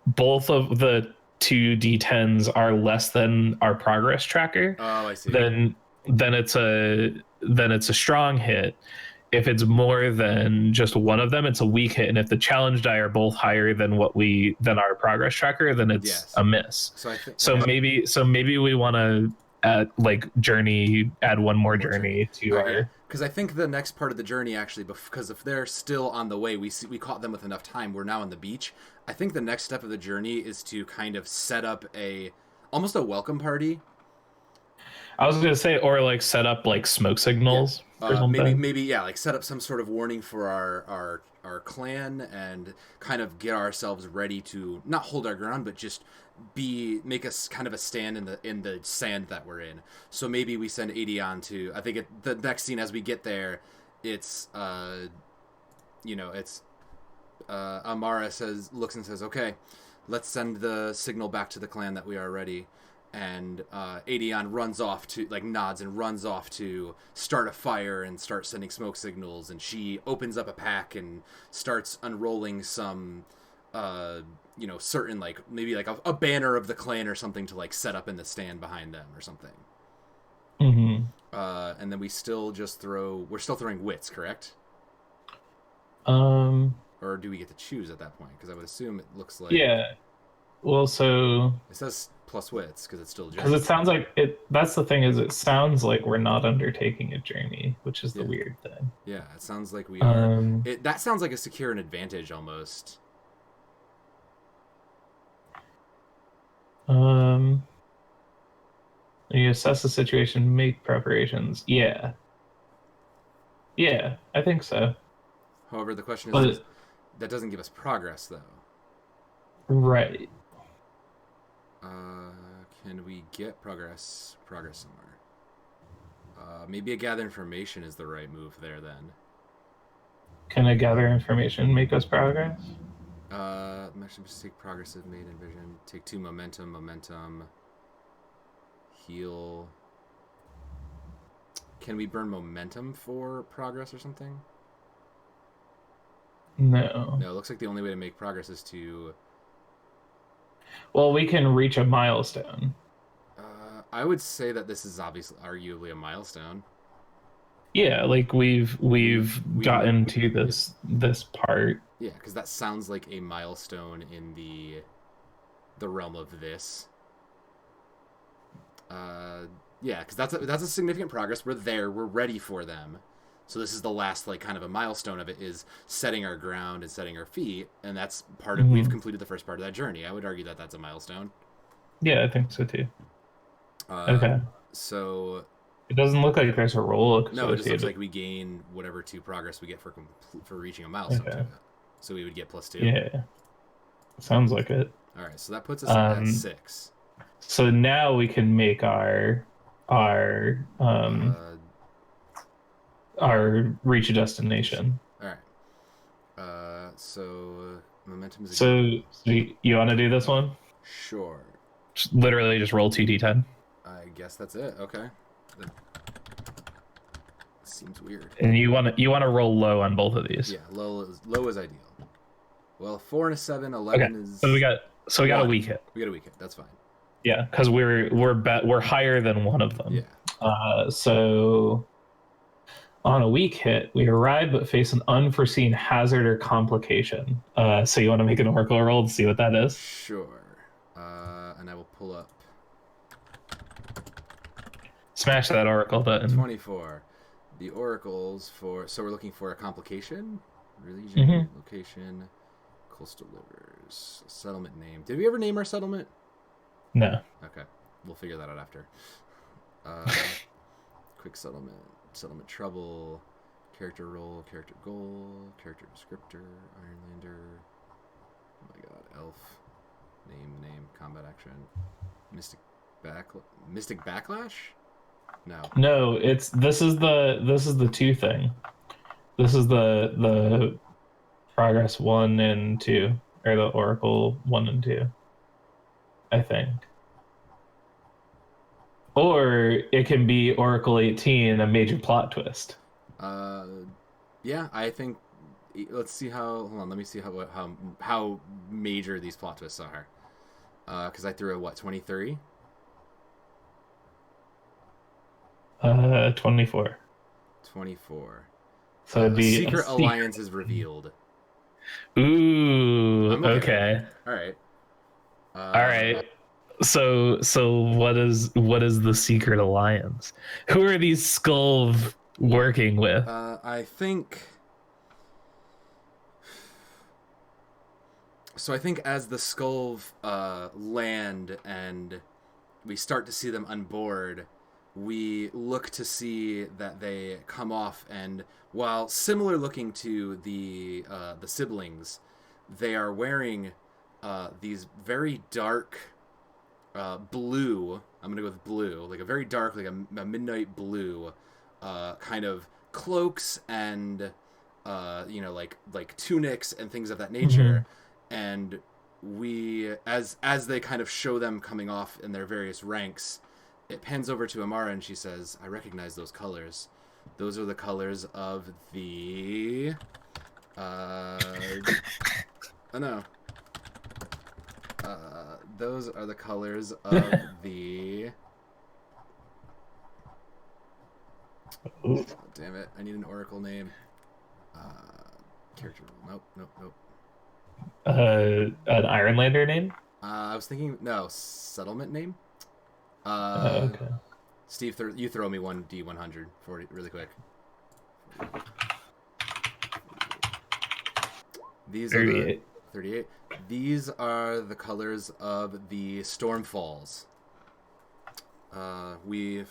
both of the 2d10s are less than our progress tracker,
I see.
Then it's a strong hit. If it's more than just one of them, it's a weak hit. And if the challenge die are both higher than our progress tracker, then it's a miss. So maybe we want to add one more journey to our.
Because I think the next part of the journey, actually, because if they're still on the way, we caught them with enough time. We're now on the beach. I think the next step of the journey is to kind of set up almost a welcome party.
I was gonna say, or like set up like smoke signals or something.
Maybe like set up some sort of warning for our clan, and kind of get ourselves ready to not hold our ground, but just make us kind of a stand in the sand that we're in. So maybe we send Adion to. I think the next scene as we get there, it's Amara looks and says, "Okay, let's send the signal back to the clan that we are ready." And Adion runs off to, nods and runs off to start a fire and start sending smoke signals. And she opens up a pack and starts unrolling some, certain, maybe a banner of the clan or something to, set up in the stand behind them or something.
Mm-hmm.
And then we're still throwing wits, correct? Or do we get to choose at that point? Because I would assume it looks like...
Yeah. Well, so...
It says plus wits, because it's still...
Because it sounds like... That's the thing, is it sounds like we're not undertaking a journey, which is the weird thing.
Yeah, it sounds like we are. That sounds like a secure an advantage, almost.
You assess the situation, make preparations. Yeah. Yeah, I think so.
However, the question
But
is that doesn't give us progress, though.
right.
Can we get progress somewhere? Maybe a gather information is the right move there, then.
Can I gather information, make us progress?
Take progress if made in vision. Take 2 momentum. Heal. Can we burn momentum for progress or something?
No.
No, it looks like the only way to make progress is to...
Well, we can reach a milestone.
I would say that this is obviously arguably a milestone.
Yeah, like we've gotten to this part.
Yeah, because that sounds like a milestone in the realm of this. Yeah, because that's a significant progress. We're there. We're ready for them. So this is the last, like, kind of a milestone of it, is setting our ground and setting our feet, and that's part of... We've completed the first part of that journey. I would argue that that's a milestone.
Yeah, I think so too. Okay.
So
it doesn't look like there's a roll.
No, it just looks like we gain whatever 2 progress we get for reaching a milestone to it. So we would get +2.
Yeah. Sounds like it.
All right, so that puts us at 6.
So now we can make our reach a destination.
All right. So momentum is...
So you want to do this one?
Sure.
Literally just roll 2d10.
I guess that's it. Okay. That seems weird.
And you want to roll low on both of these.
Yeah, low is ideal. Well, 4 and a 7, 11 is...
So we got a weak hit.
We got a weak hit. That's fine.
Yeah, because we're higher than one of them.
Yeah.
So on a weak hit, we arrive but face an unforeseen hazard or complication. So you want to make an oracle roll to see what that is?
Sure. And I will pull up.
Smash that oracle button.
24. The oracles for... So we're looking for a complication? Religion, location, coastal rivers, settlement name. Did we ever name our settlement?
No.
Okay. We'll figure that out after. Quick settlement trouble, character role, character goal, character descriptor, Ironlander. Oh my god, elf. Name, combat action. Mystic backlash? No,
this is the 2 thing. This is the progress 1 and 2, or the oracle 1 and 2, I think. Or it can be Oracle 18, a major plot twist.
Yeah, I think... Let's see how... Hold on, let me see how major these plot twists are. Because I threw a, 23?
24.
24.
So it'd be
secret alliance is revealed.
Ooh, okay.
All right.
All right. So what is the secret alliance? Who are these Skald working with?
I think as the Skald land and we start to see them on board, we look to see that they come off, and while similar looking to the siblings, they are wearing these very dark blue. I'm gonna go with blue, like a very dark, like a midnight blue, kind of cloaks and like tunics and things of that nature. And we, as they kind of show them coming off in their various ranks, it pans over to Amara and she says, "I recognize those colors. Those are the colors of the those are the colors of the..." Oh, damn it! I need an oracle name. Character role. Nope.
An Ironlander name?
I was thinking settlement name.
Okay.
Steve, you throw me 1d100 for it really quick. These 38. 38. These are the colors of the Stormfalls. We've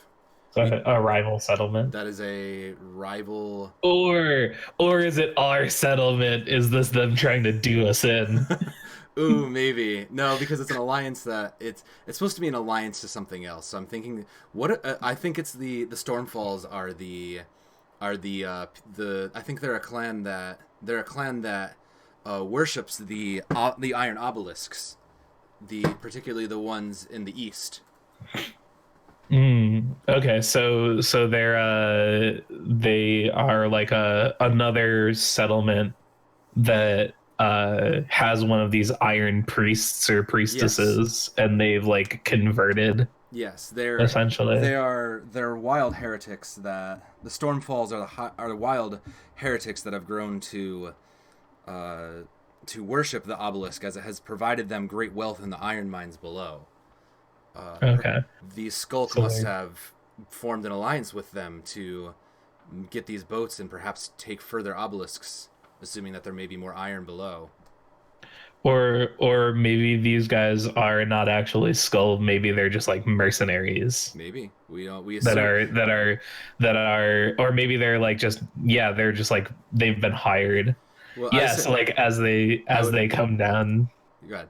a rival settlement.
That is a rival.
Or is it our settlement? Is this them trying to do us in?
Ooh, maybe no, because it's an alliance that it's supposed to be an alliance to something else. So I'm thinking, what I think it's the Stormfalls are the I think they're a clan that worships the iron obelisks, particularly the ones in the east.
Okay, so they are like another settlement that has one of these iron priests or priestesses, yes. And they've like converted.
Yes, they're wild heretics. That the Stormfalls are the wild heretics that have grown to worship the obelisk, as it has provided them great wealth in the iron mines below.
Okay.
The Skald must have formed an alliance with them to get these boats and perhaps take further obelisks, assuming that there may be more iron below.
Or maybe these guys are not actually Skald. Maybe they're just like mercenaries.
Maybe we assume...
that are, or maybe they're like they're just like they've been hired. Well, so like as they come down.
Go ahead.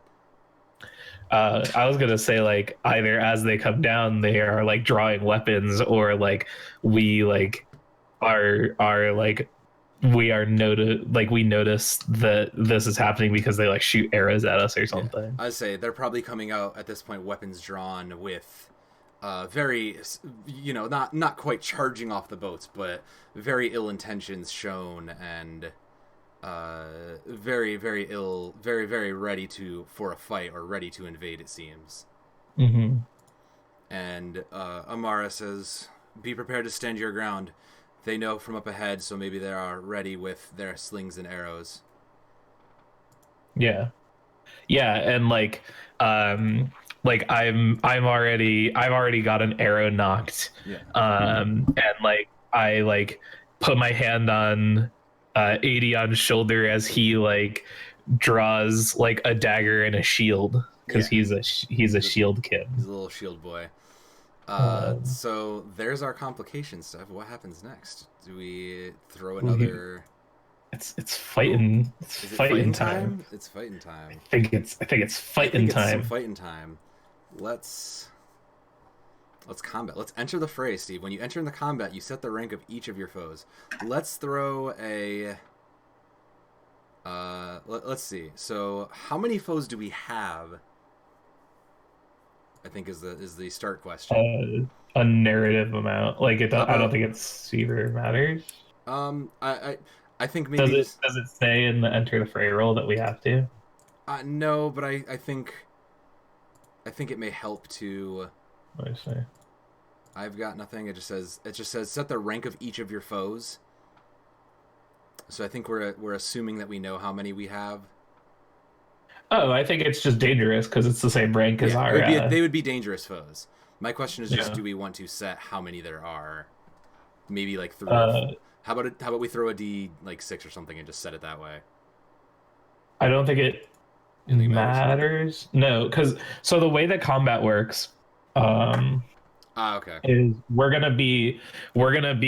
I was gonna say like either as they come down they are like drawing weapons, or like we like are like we notice that this is happening because they like shoot arrows at us or something.
Yeah. I'd say they're probably coming out at this point weapons drawn, with very, not quite charging off the boats, but very ill intentions shown, and very, very ill, very, very ready for a fight, or ready to invade, it seems.
Mm-hmm.
And Amara says, "Be prepared to stand your ground. They know from up ahead, so maybe they are ready with their slings and arrows."
Yeah, and like I've already got an arrow knocked.
Yeah.
And like I like put my hand on Adion's shoulder as he like draws like a dagger and a shield, because he's a shield kid.
He's a little shield boy. So there's our complication stuff. What happens next? Do we throw another?
It's fighting.
It's fighting time. It's fighting time.
I think it's fighting time.
It's fighting time. Let's combat. Let's enter the fray, Steve. When you enter in the combat, you set the rank of each of your foes. Let's throw a. Let's see. So how many foes do we have? I think is the start question.
A narrative amount. Like I don't think it's super matters.
I think maybe
does it say in the enter the fray roll that we have to?
No, but I think it may help to.
What did I say?
I've got nothing. It just says set the rank of each of your foes. So I think we're assuming that we know how many we have.
Oh, I think it's just dangerous because it's the same rank as our.
They would be dangerous foes. My question is just, do we want to set how many there are? Maybe like 3. How about we throw a D like 6 or something and just set it that way?
I don't think it matters. No, because so the way that combat works,
okay,
is we're gonna be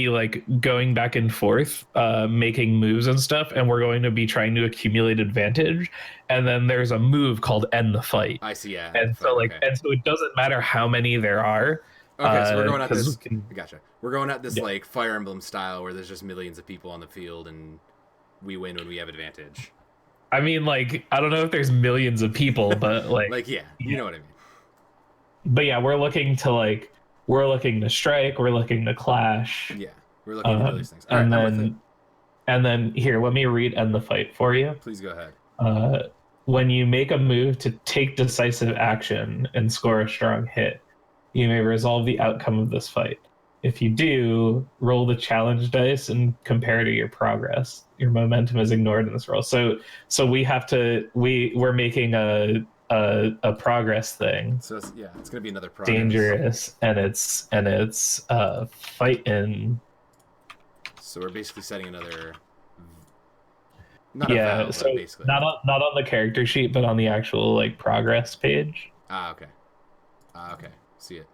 like going back and forth, making moves and stuff, and we're going to be trying to accumulate advantage, and then there's a move called end the fight.
I see, yeah.
And so and so it doesn't matter how many there are.
Okay, so we're going at this. Gotcha. We're going at this like Fire Emblem style, where there's just millions of people on the field, and we win when we have advantage.
I mean, like, I don't know if there's millions of people, but like,
you know what I mean.
But yeah, we're looking to strike, we're looking to clash.
Yeah, we're looking to do these things.
And then here, let me read end the fight for you.
Please go ahead.
When you make a move to take decisive action and score a strong hit, you may resolve the outcome of this fight. If you do, roll the challenge dice and compare to your progress. Your momentum is ignored in this roll. So we have to we're making a progress thing.
So it's gonna be another progress.
Dangerous, and it's fighting.
So we're basically setting another.
Basically not on the character sheet, but on the actual like progress page.
Okay. Okay. See it.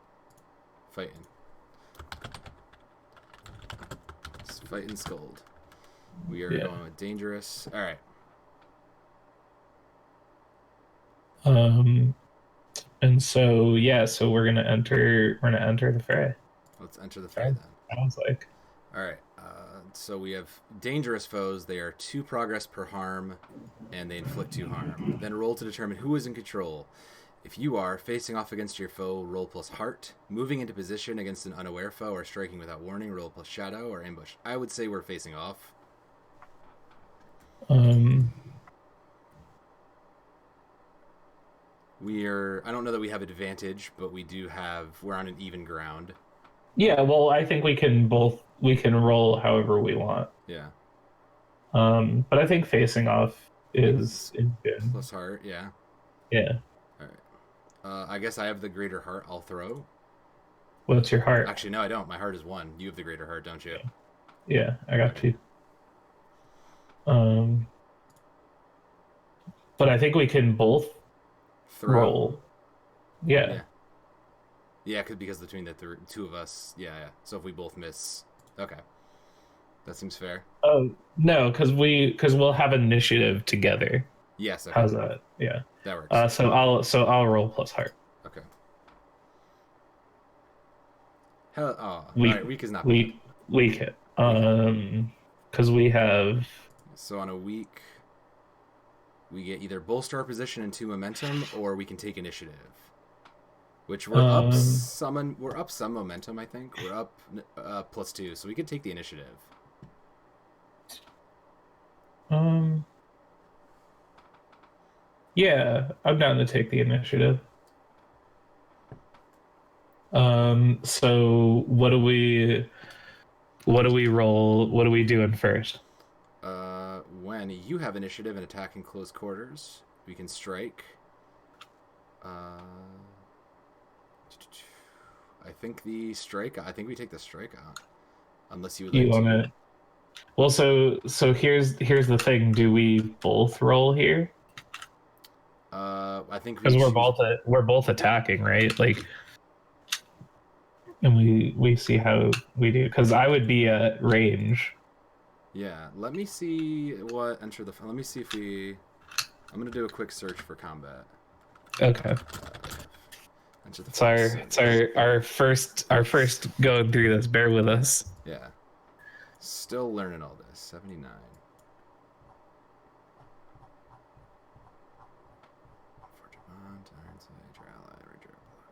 fighting. It's fighting Skald. We are going with dangerous. All right.
And so so we're gonna enter the fray.
Let's enter the fray then.
Sounds like.
All right. So we have dangerous foes. They are 2 progress per harm, and they inflict 2 harm. Then roll to determine who is in control. If you are facing off against your foe, roll plus heart. Moving into position against an unaware foe or striking without warning, roll plus shadow or ambush. I would say we're facing off. I don't know that we have advantage, but we're on an even ground.
Yeah, well, I think we can roll however we want.
Yeah.
But I think facing off is good.
Plus heart, yeah.
Yeah.
All right. I guess I have the greater heart. I'll throw.
What's your heart?
Actually, no, I don't. My heart is 1. You have the greater heart, don't you?
Yeah, I got you. But I think we can both roll. Yeah.
Yeah, because between the 2 of us, yeah. So if we both miss, okay, that seems fair.
Oh no, because we'll have initiative together.
Yes. Okay.
How's that? Yeah,
that works.
So I'll roll plus heart.
Okay. All right, weak is not bad.
Weak hit. Because we have.
So on a weak, we get either bolster our position and 2 momentum, or we can take initiative. Which we're up some. We're up some momentum. I think we're up plus 2, so we could take the initiative.
Yeah, I'm down to take the initiative. So what do we roll? What are we doing first?
When you have initiative and attack in close quarters, we can strike. I think we take the strike out. Unless you would like to.
Well, so here's the thing. Do we both roll here?
I think
because we're both attacking, right? Like, and we see how we do. Because I would be at range.
Yeah. Let me see what Let me see if we. I'm gonna do a quick search for combat.
Okay. It's our first going through this. Bear with us.
Yeah. Still learning all this. 79.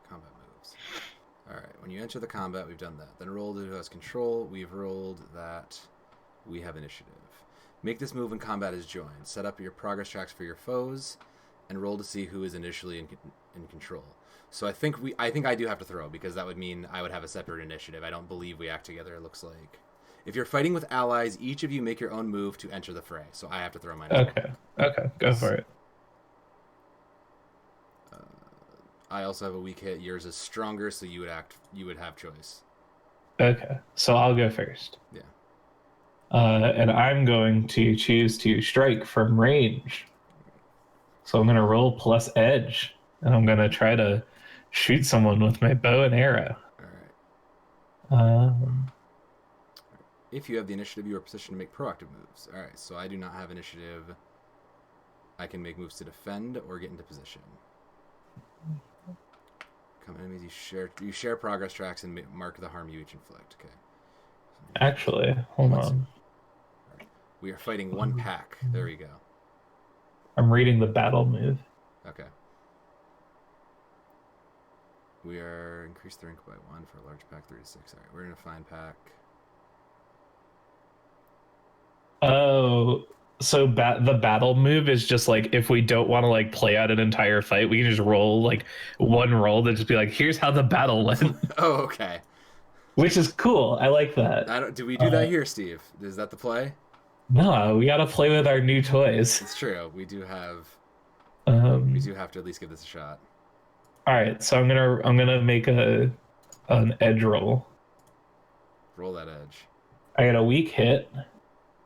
Combat moves. Alright, when you enter the combat, we've done that. Then roll who has control. We've rolled that we have initiative. Make this move when combat is joined. Set up your progress tracks for your foes, and roll to see who is initially in control. So I think I do have to throw, because that would mean I would have a separate initiative. I don't believe we act together, it looks like. If you're fighting with allies, each of you make your own move to enter the fray. So I have to throw mine.
Okay, go for it.
I also have a weak hit. Yours is stronger, so you would have choice.
Okay, so I'll go first.
Yeah.
And I'm going to choose to strike from range. So I'm going to roll plus edge, and I'm going to try to shoot someone with my bow and arrow.
All right. If you have the initiative, you are positioned to make proactive moves. All right, so I do not have initiative. I can make moves to defend or get into position. Come enemies, you share progress tracks and mark the harm you each inflict. Okay.
Actually, hold on.
Right. We are fighting one pack. There we go.
I'm reading the battle move.
Okay. We are increased the rank by 1 for a large pack, 3 to 6. All right, we're in a fine pack.
Oh, so the battle move is just like, if we don't want to like play out an entire fight, we can just roll like one roll that just be like, here's how the battle went.
Oh, okay.
Which is cool. I like that.
Do we do that here, Steve? Is that the play?
No, we gotta play with our new toys.
It's true. We do have. We do have to at least give this a shot.
All right, so I'm gonna make an edge roll.
Roll that edge.
I got a weak hit.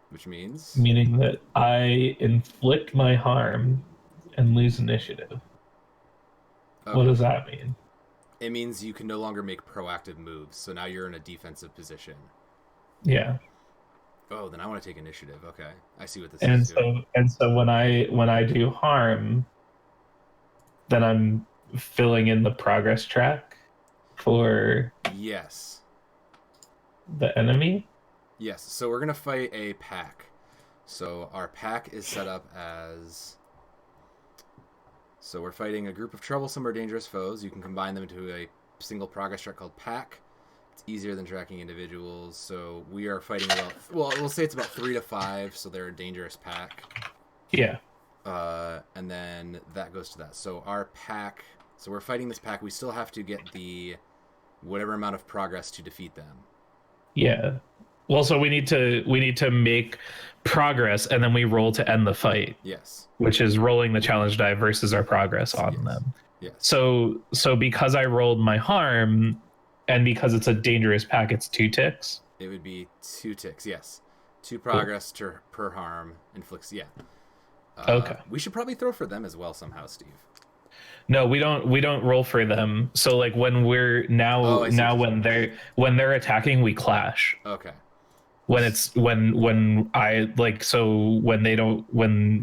Which means?
Meaning that I inflict my harm and lose initiative. Okay. What does that mean?
It means you can no longer make proactive moves, so now you're in a defensive position.
Yeah.
Oh, then I want to take initiative. Okay, I see what this
And
is doing.
so when I do harm, then I'm filling in the progress track for
Yes.
the enemy.
Yes. So we're gonna fight a pack. So our pack is set up as. So we're fighting a group of troublesome or dangerous foes. You can combine them into a single progress track called pack. It's easier than tracking individuals. So we are fighting about, well, we'll say it's about 3 to 5, so they're a dangerous pack.
Yeah.
And then that goes to that. So our pack, so we're fighting this pack. We still have to get the whatever amount of progress to defeat them.
Yeah. Well, so we need to make progress, and then we roll to end the fight.
Yes.
Which is rolling the challenge die versus our progress on them.
Yes.
So because I rolled my harm, and because it's a dangerous pack, it's 2 ticks.
It would be 2 ticks. Yes. 2 progress per harm inflicts. Yeah.
Okay.
We should probably throw for them as well somehow, Steve.
No, we don't roll for them. So like when we're when they're attacking, we clash.
Okay.
When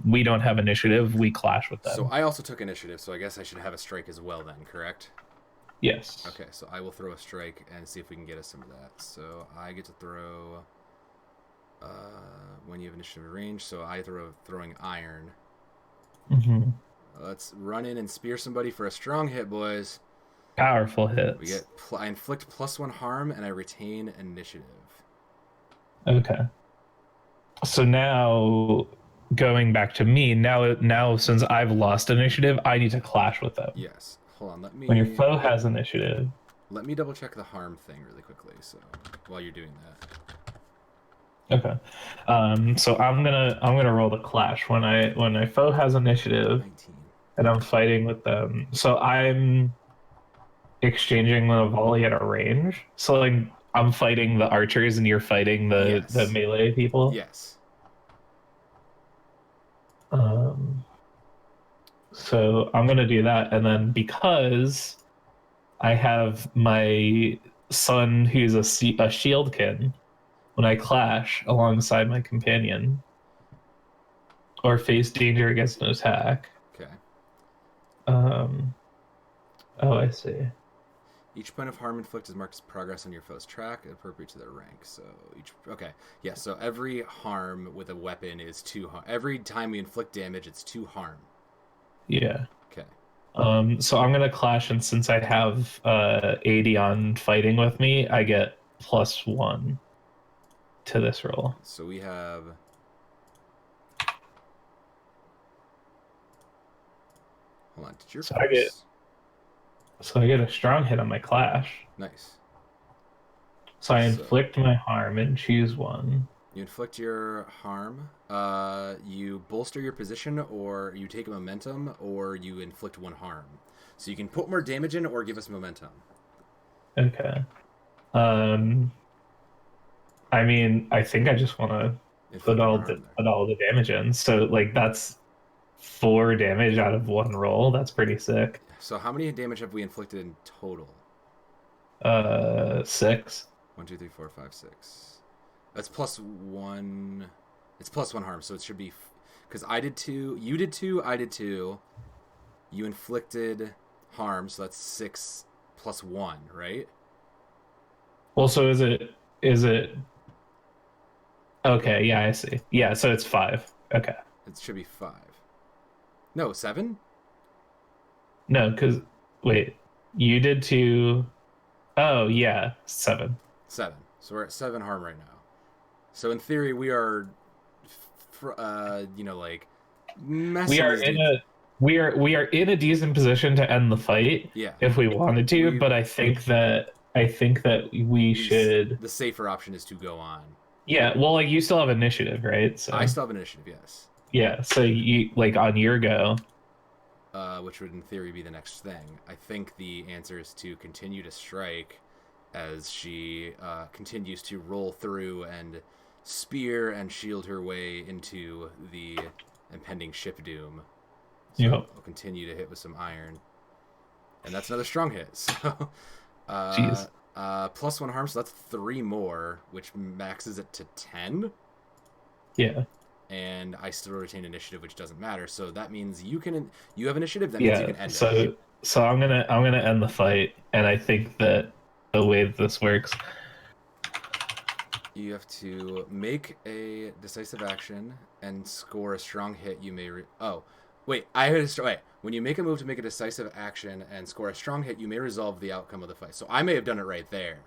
we don't have initiative, we clash with them.
So I also took initiative, so I guess I should have a strike as well then, correct?
Yes.
Okay, so I will throw a strike and see if we can get us some of that. So I get to throw when you have initiative range, so I throwing iron.
Mm-hmm.
Let's run in and spear somebody for a strong hit, boys.
Powerful hits.
We get I inflict +1 harm and I retain initiative.
Okay. So now going back to me, now since I've lost initiative, I need to clash with them.
Yes. Hold on, let me.
When your foe has initiative.
Let me double check the harm thing really quickly. So while you're doing that.
Okay. So I'm gonna roll the clash when my foe has initiative
19.
And I'm fighting with them. So I'm exchanging the volley at a range. So like I'm fighting the archers and you're fighting the melee people.
Yes.
So I'm gonna do that, and then because I have my son who's a shieldkin, when I clash alongside my companion or face danger against an attack.
Okay.
Oh, I see.
Each point of harm inflicted is marked as progress on your foe's track, appropriate to their rank. So okay, yeah. So every harm with a weapon is 2 harm. Every time we inflict damage, it's 2 harm.
Yeah.
Okay.
So I'm gonna clash, and since I have 80 on fighting with me, I get +1 to this roll.
So we have. Hold on. Did your
So I get a strong hit on my clash.
Nice.
So I inflict my harm and choose 1.
You inflict your harm. You bolster your position, or you take a momentum, or you inflict 1 harm. So you can put more damage in, or give us momentum.
Okay. I mean, I think I just want to put all the damage in. So like that's 4 damage out of 1 roll. That's pretty sick.
So how many damage have we inflicted in total?
6.
1, 2, 3, 4, 5, 6. That's +1. It's +1 harm, so it should be because I did 2. You did 2. I did 2. You inflicted harm, so that's 6 + 1, right?
Well, so is it? Okay, yeah, I see. Yeah, so it's 5. Okay.
It should be 5. No, 7?
No, because wait, you did 2. Oh yeah, 7.
7. So we're at 7 harm right now. So in theory, we are, like messing.
We are in a decent position to end the fight.
Yeah.
If we wanted to, but I think that we should.
The safer option is to go on.
Yeah. Well, like you still have initiative, right? So
I still have initiative. Yes.
Yeah. So you like on your go.
Which would in theory be the next thing. I think the answer is to continue to strike as she continues to roll through and spear and shield her way into the impending ship doom. So I'll continue to hit with some iron. And that's another strong hit. So,
Jeez.
Plus 1 harm, so that's 3 more, which maxes it to 10.
Yeah.
And I still retain initiative, which doesn't matter. So that means you have initiative. That means you can end it.
So I'm gonna end the fight, and I think that the way that this works,
you have to make a decisive action and score a strong hit. You may wait. When you make a move to make a decisive action and score a strong hit, you may resolve the outcome of the fight. So I may have done it right there.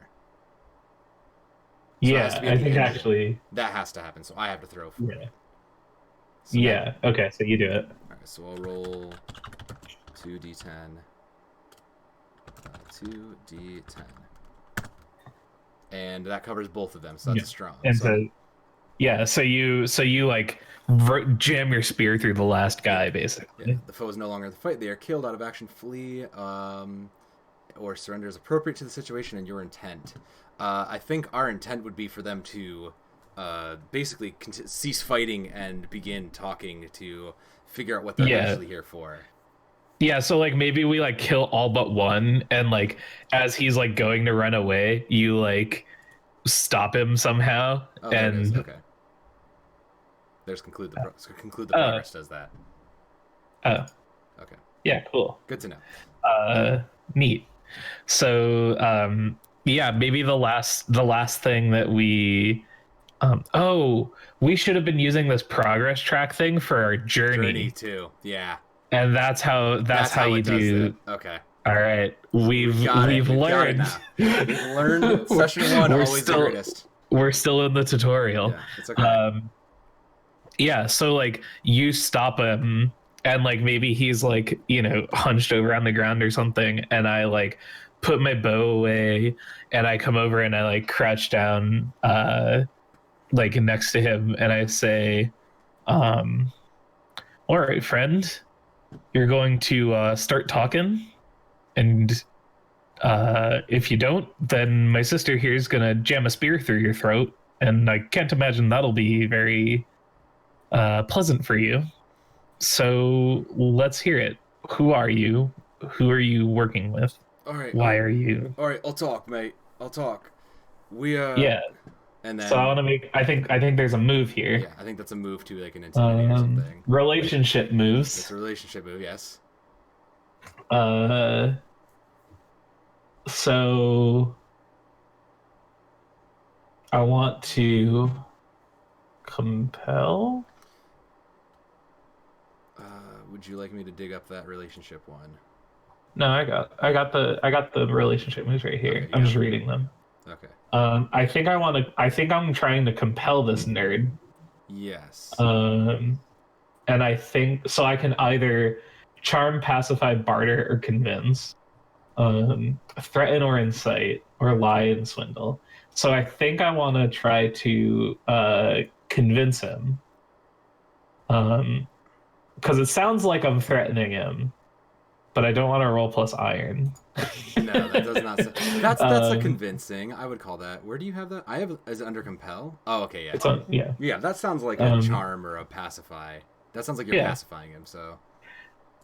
So yeah, I think actually
that has to happen. So I have to throw.
Yeah. So yeah. Okay. So you do it.
All right. So I'll roll 2d10. 2d10. And that covers both of them, so that's strong.
And so you like jam your spear through the last guy, basically.
Yeah. The foe is no longer in the fight. They are killed, out of action, flee, or surrender as appropriate to the situation and your intent. I think our intent would be for them to basically cease fighting and begin talking to figure out what they're actually here for.
Yeah, so like maybe we like kill all but one, and like as he's like going to run away, you like stop him somehow.
Oh,
and
okay. There's conclude the progress does that.
Oh.
Okay.
Yeah, cool.
Good to know.
Neat. So yeah, maybe the last thing that we we should have been using this progress track thing for our journey
too. Yeah.
And that's how you do.
Okay.
All right. We've learned.
We've learned session 1. Always the greatest.
We're still in the tutorial.
Yeah, it's okay.
Yeah. So like you stop him, and like maybe he's like hunched over on the ground or something, and I like put my bow away, and I come over and I like crouch down, like next to him, and I say, "All right, friend. You're going to start talking, and if you don't, then my sister here is going to jam a spear through your throat, and I can't imagine that'll be very pleasant for you. So let's hear it. Who are you? Who are you working with?
All right.
Why are you?
All right, I'll talk, mate. I'll talk.
Yeah. And then, so I want to make. I think there's a move here.
Yeah, I think that's a move to like an intimidate or something.
Relationship moves.
It's a relationship move, yes.
So I want to compel.
Would you like me to dig up that relationship one?
No, I got the relationship moves right here. Okay, I'm just reading them.
Okay.
I think I'm trying to compel this nerd.
Yes.
And I think so I can either charm, pacify, barter, or convince, threaten or incite, or lie and swindle. So I think I want to try to convince him. Because it sounds like I'm threatening him, but I don't want to roll plus iron.
No, that does not. That's a convincing. I would call that. Where do you have that? I have. Is it under compel? Oh, okay, yeah.
It's on, yeah.
Yeah, that sounds like a charm or a pacify. That sounds like you're pacifying him. So.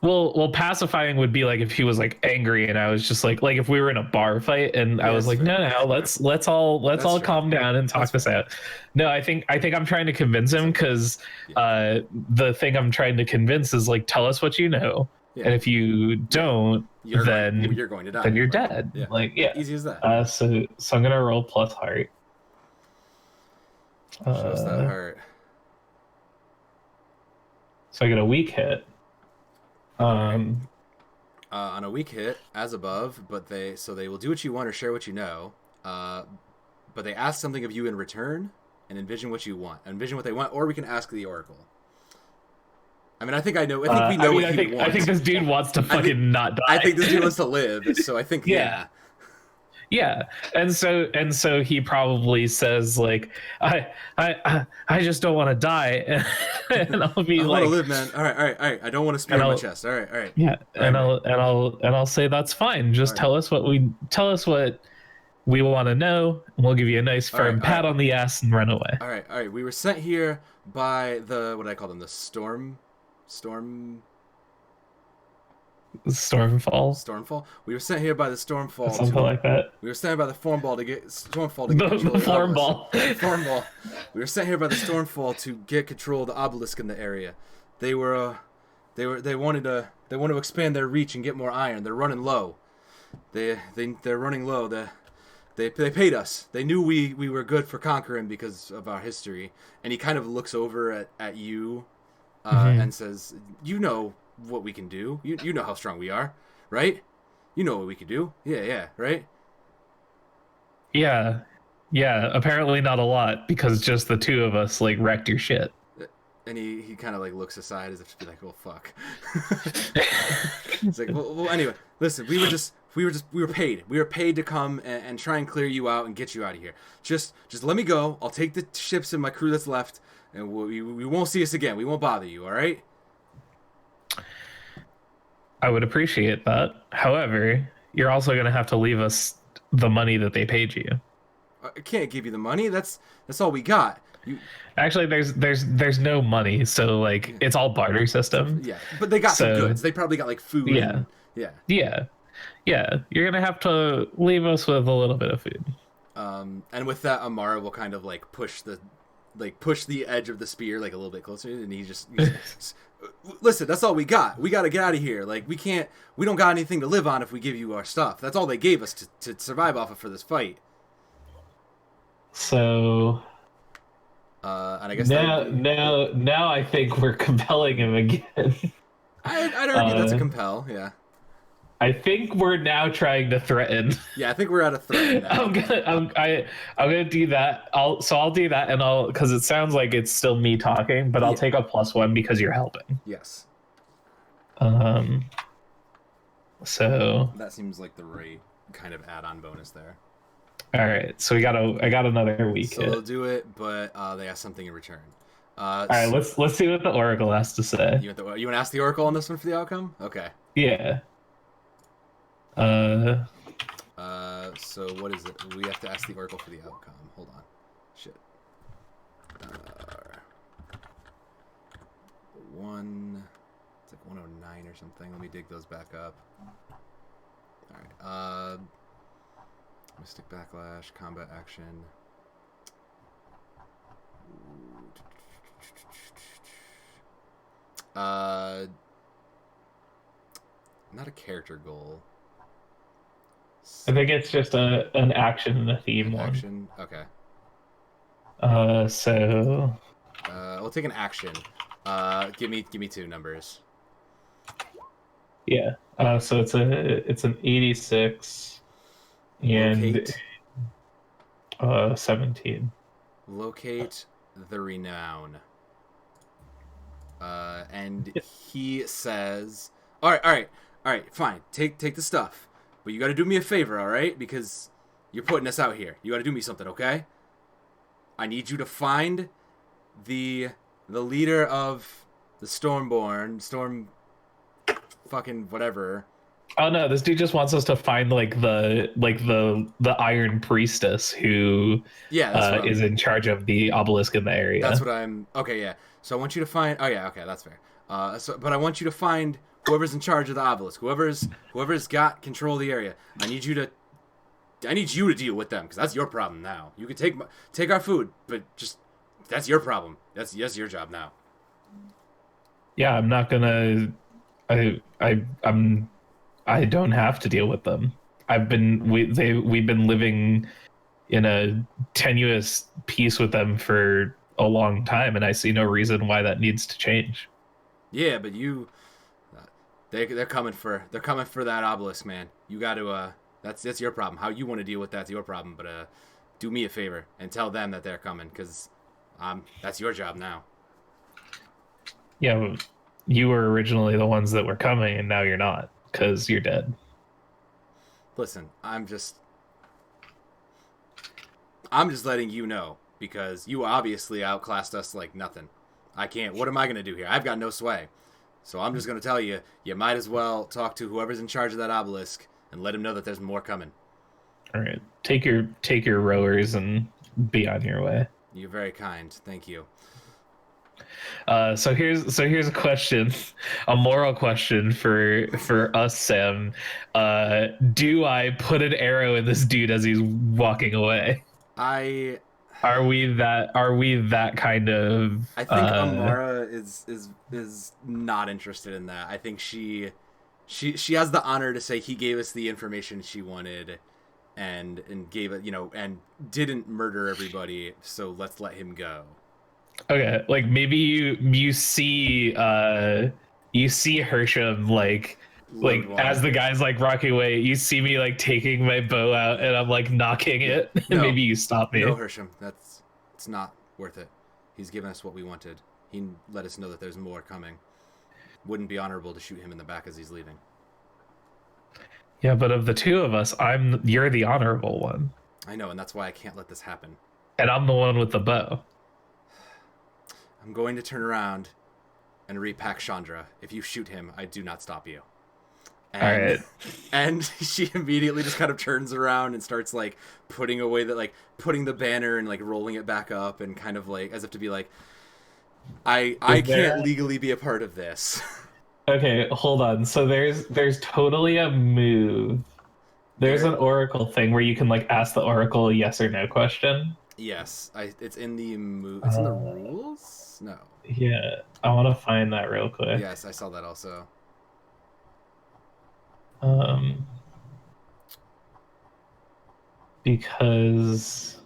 Well, pacifying would be like if he was like angry and I was just like if we were in a bar fight and I was like, no, let's all calm down and talk this out. No, I think I'm trying to convince him because the thing I'm trying to convince is like, tell us what you know. Yeah. And if you don't, then
you're going to die.
Then you're dead. Yeah.
Easy as that.
So I'm gonna roll plus heart.
Show us that heart.
So I get a weak hit.
On a weak hit, as above, but they will do what you want or share what you know. But they ask something of you in return, and envision what you want. Envision what they want, or we can ask the oracle. I mean, I think we know what he wants.
I think this dude wants to fucking not die.
I think this dude wants to live, so I think
yeah. And so he probably says like, I just don't want to die, and I'll be
I
like,
want to live, man. All right. I don't want to spear my chest. All right.
Yeah, and I'll say that's fine. Just tell us what we want to know, and we'll give you a nice firm pat on the ass and run away.
All right. We were sent here by the what do I call them? The storm
Stormfall.
Stormfall. We were sent here by the Stormfall.
Something like that.
We were sent by the Stormfall to get control
the
of the obelisk.
Formball.
Formball. We were sent here by the Stormfall to get control of the obelisk in the area. They wanted to expand their reach and get more iron. They're running low. They're running low. They paid us. They knew we were good for conquering because of our history. And he kind of looks over at you and says, "You know what we can do. You know how strong we are, right? You know what we can do. Yeah, right?"
Yeah. Apparently not a lot, because just the two of us like wrecked your shit.
And he kind of like looks aside as if to be like, "Well, fuck." It's like, well, anyway, listen, we were paid. We were paid to come and try and clear you out and get you out of here. Just let me go. I'll take the ships and my crew that's left, and we won't see us again. We won't bother you. All right?
I would appreciate that. However, you're also going to have to leave us the money that they paid you.
I can't give you the money. That's all we got.
Actually, there's no money, so like it's all barter system.
Yeah, but they got some goods. They probably got like food.
Yeah. You're gonna have to leave us with a little bit of food.
And with that, Amara will kind of like push the edge of the spear like a little bit closer, and he's listen. That's all we got. We got to get out of here. Like we don't got anything to live on if we give you our stuff. That's all they gave us to survive off of for this fight.
So.
And I guess
now I think we're compelling him again.
I'd argue that's a compel, yeah.
I think we're now trying to threaten.
Yeah, I think we're at a threat now.
I'm gonna do that. I'll do that, and because it sounds like it's still me talking, but I'll take a +1 because you're helping.
Yes.
So
that seems like the right kind of add-on bonus there.
All right, so I got another week.
So they'll do it, but they ask something in return.
All right, let's see what the Oracle has to say.
You want to ask the Oracle on this one for the outcome? Okay.
Yeah.
So what is it? We have to ask the Oracle for the outcome. Hold on. Shit. It's like 109 or something. Let me dig those back up. All right. Mystic Backlash, combat action. Not a character goal.
I think it's just an action and a theme one.
Action, okay.
So.
We'll take an action. Give me 2 numbers.
Yeah. So it's an 86. And 17.
Locate the renown. And he says, all right, fine. Take the stuff, but you got to do me a favor, all right? Because you're putting us out here. You got to do me something, okay? I need you to find the leader of the Storm fucking whatever.
Oh no, this dude just wants us to find the Iron Priestess who is in charge of the obelisk in the area.
That's what I'm. Okay, yeah. So I want you to find. Oh yeah, okay, that's fair. But I want you to find whoever's in charge of the obelisk, whoever's got control of the area. I need you to deal with them because that's your problem now. You can take our food, but just that's your problem. That's your job now.
Yeah, I'm not gonna. I don't have to deal with them. We've been living in a tenuous peace with them for a long time, and I see no reason why that needs to change.
Yeah, but they're coming for that obelisk, man. You got to that's your problem. How you want to deal with that's your problem. But do me a favor and tell them that they're coming because that's your job now.
Yeah, you were originally the ones that were coming, and now you're not. Because you're dead.
Listen, I'm just letting you know because you obviously outclassed us like nothing. I can't. What am I going to do here? I've got no sway. So I'm just going to tell you, you might as well talk to whoever's in charge of that obelisk and let him know that there's more coming.
All right. Take your rowers and be on your way.
You're very kind. Thank you.
So here's a question, a moral question for us, Sam. Do I put an arrow in this dude as he's walking away?
I
Are we that kind of?
I think Amara is not interested in that. I think she has the honor to say he gave us the information she wanted, and gave it, and didn't murder everybody. So let's let him go.
Okay, like maybe you see Hersham like as the guy's like rocking away, you see me like taking my bow out and I'm like knocking it, and
No.
maybe you stop me.
No, Hersham, it's not worth it. He's given us what we wanted. He let us know that there's more coming. Wouldn't be honorable to shoot him in the back as he's leaving.
Yeah, but of the two of us, you're the honorable one.
I know, and that's why I can't let this happen.
And I'm the one with the bow.
I'm going to turn around and repack Chandra. If you shoot him, I do not stop you. And,
all right.
And she immediately just kind of turns around and starts like putting the banner and like rolling it back up, and kind of like as if to be like, I can't legally be a part of this.
Okay, hold on. So there's totally a move. There's an oracle thing where you can like ask the oracle a yes or no question.
Yes, it's in the move. It's in the rules. No.
Yeah, I want to find that real quick.
Yes, I saw that also.
Because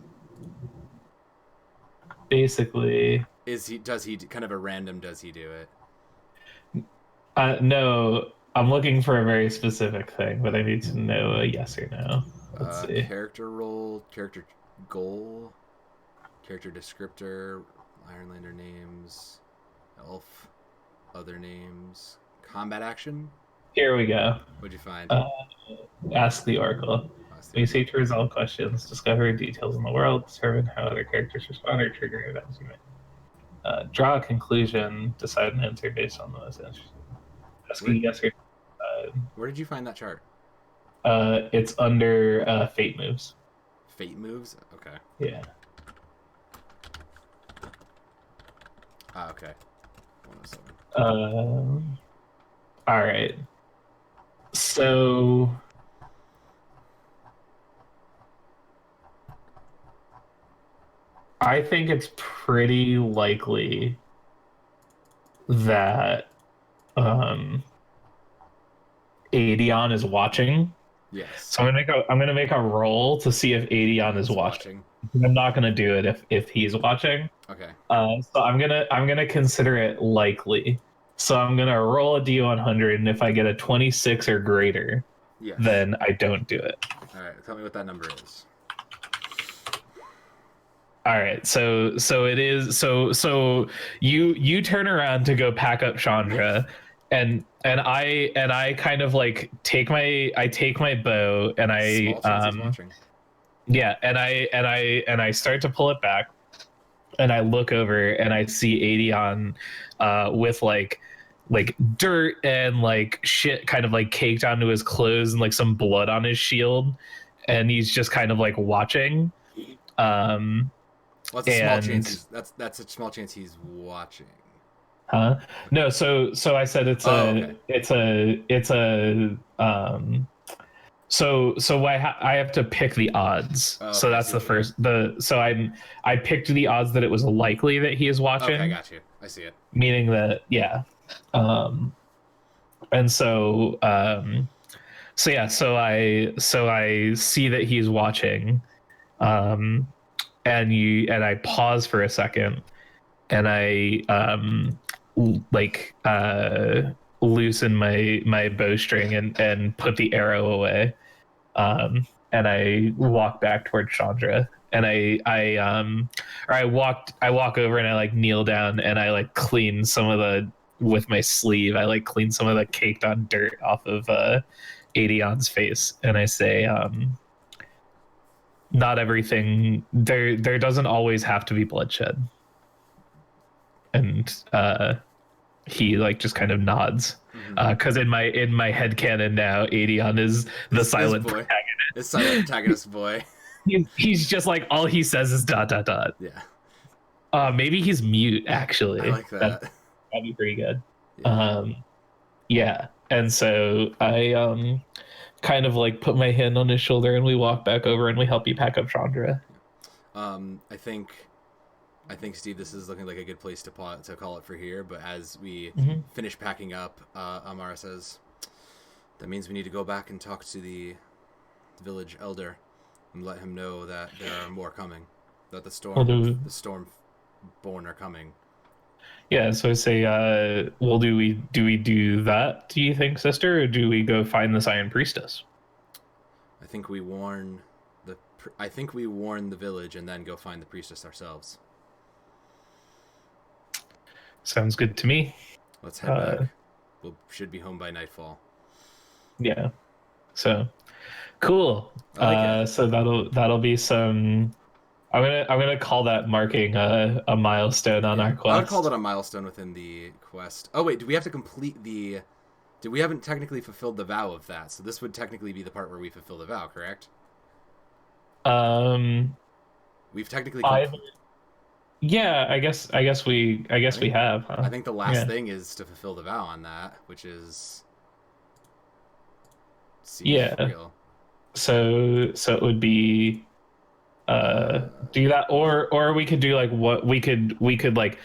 basically,
does he kind of a random? Does he do it?
No, I'm looking for a very specific thing, but I need to know a yes or no. Let's see.
Character role, character goal, character descriptor, Ironlander names, elf, other names, combat action.
Here we go.
What'd you find?
Ask the oracle. When you seek to resolve questions, discover details in the world, determine how other characters respond, or trigger events you may. Draw a conclusion, decide an answer based on the most interesting. Ask a yes or no.
Where did you find that chart?
It's under fate moves.
Fate moves? Okay.
Yeah.
Okay. 107.
All right. So I think it's pretty likely that Adion is watching.
Yes.
So I'm gonna make a roll to see if Adion is watching. I'm not gonna do it if he's watching.
Okay.
So I'm gonna consider it likely. So I'm gonna roll a D100, and if I get a 26 or greater, then I don't do it.
All right. Tell me what that number is.
All right. So it is. So you turn around to go pack up Chandra, and I kind of like take my bow and I start to pull it back, and I look over and I see Adion with like dirt and like shit kind of like caked onto his clothes and like some blood on his shield, and he's just kind of like watching.
Well, that's a small chance. That's a small chance he's watching.
Huh? No, so I said it's so I have to pick the odds. Oh, so that's the first I picked the odds that it was likely that he is watching.
Okay, I got you. I see it.
Meaning that and so I see that he's watching, and I pause for a second, and I loosen my bowstring and put the arrow away, and I walk back toward Chandra, and I walk over and I like kneel down and I like clean some of with my sleeve. I like clean some of the caked on dirt off of Adion's face, and I say, not everything there doesn't always have to be bloodshed. And he like just kind of nods, because in my headcanon now, Adion is the silent protagonist.
The silent protagonist boy.
He's just like, all he says is ...
Yeah.
Maybe he's mute, actually.
I like that.
That'd be pretty good. Yeah. Yeah. And so I kind of like put my hand on his shoulder and we walk back over and we help you pack up Chandra.
I think Steve, this is looking like a good place to call it for here. But as we finish packing up, Amara says, "That means we need to go back and talk to the village elder and let him know that there are more coming. That the Stormborn are coming."
Yeah, so I say, well, do we do that? Do you think, sister, or do we go find this Iron Priestess?
I think we warn the village and then go find the priestess ourselves.
Sounds good to me.
Let's head back. We should be home by nightfall.
Yeah. So cool. So that'll be some. I'm gonna call that marking a milestone on our quest.
I would call that a milestone within the quest. Oh wait, do we have to complete the? We haven't technically fulfilled the vow of that, so this would technically be the part where we fulfill the vow, correct? We've technically.
Yeah, I guess we have. Huh?
I think the last thing is to fulfill the vow on that, which is. Real.
So it would be. Do that, or we could do like what we could like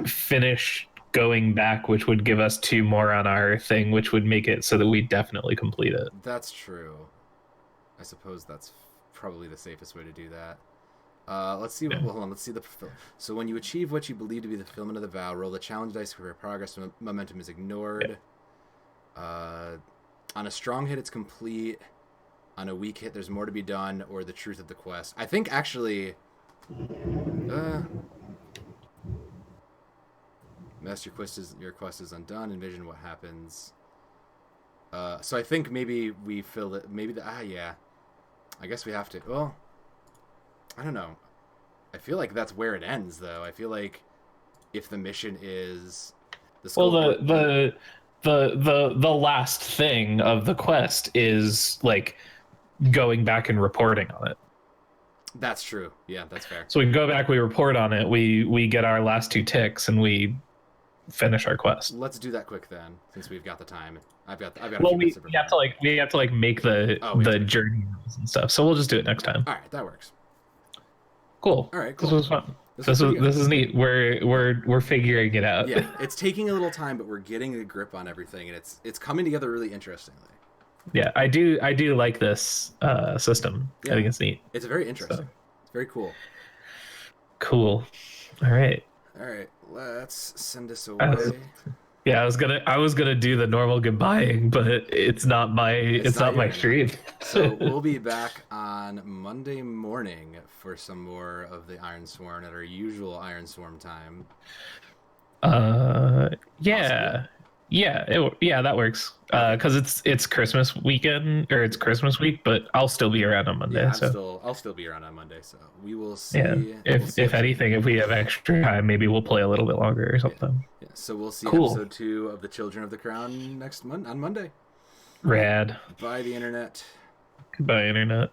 finish going back, which would give us 2 more on our thing, which would make it so that we definitely complete it.
That's true. I suppose that's probably the safest way to do that. Let's see. Well, hold on. Let's see the. So when you achieve what you believe to be the fulfillment of the vow, roll the challenge dice for your progress. Momentum is ignored. On a strong hit, it's complete. On a weak hit, there's more to be done, or the truth of the quest. I think actually. Master your quest is undone. Envision what happens. So I think maybe we fill it. Maybe yeah. I guess we have to. Well. I don't know. I feel like that's where it ends, though. I feel like if the mission is the the last thing of the quest is like going back and reporting on it. That's true. Yeah, that's fair.
So we go back, we report on it, we get our last 2 ticks, and we finish our quest.
Let's do that quick then, since we've got the time. I've got.
Well, we have to make the journey and stuff. So we'll just do it next time.
All right, that works.
Cool.
All right, cool.
This was fun. This is neat. We're figuring it out.
Yeah, it's taking a little time, but we're getting a grip on everything, and it's coming together really interestingly.
Yeah, I do like this system. Yeah. I think it's neat.
It's very interesting. So. It's very cool.
Cool. All right.
Let's send this away.
I was gonna do the normal goodbying, but it's not my stream.
So we'll be back on Monday morning for some more of the Ironsworn at our usual Ironsworn time.
Yeah. Possibly. Yeah, that works. Because it's Christmas weekend, or it's Christmas week, but I'll still be around on Monday.
Yeah, I'll still be around on Monday, so we will see.
Yeah. If anything, if we have extra time, maybe we'll play a little bit longer or something.
Yeah. So we'll see episode 2 of the Children of the Crown on Monday.
Rad.
Bye, the internet.
Goodbye, internet.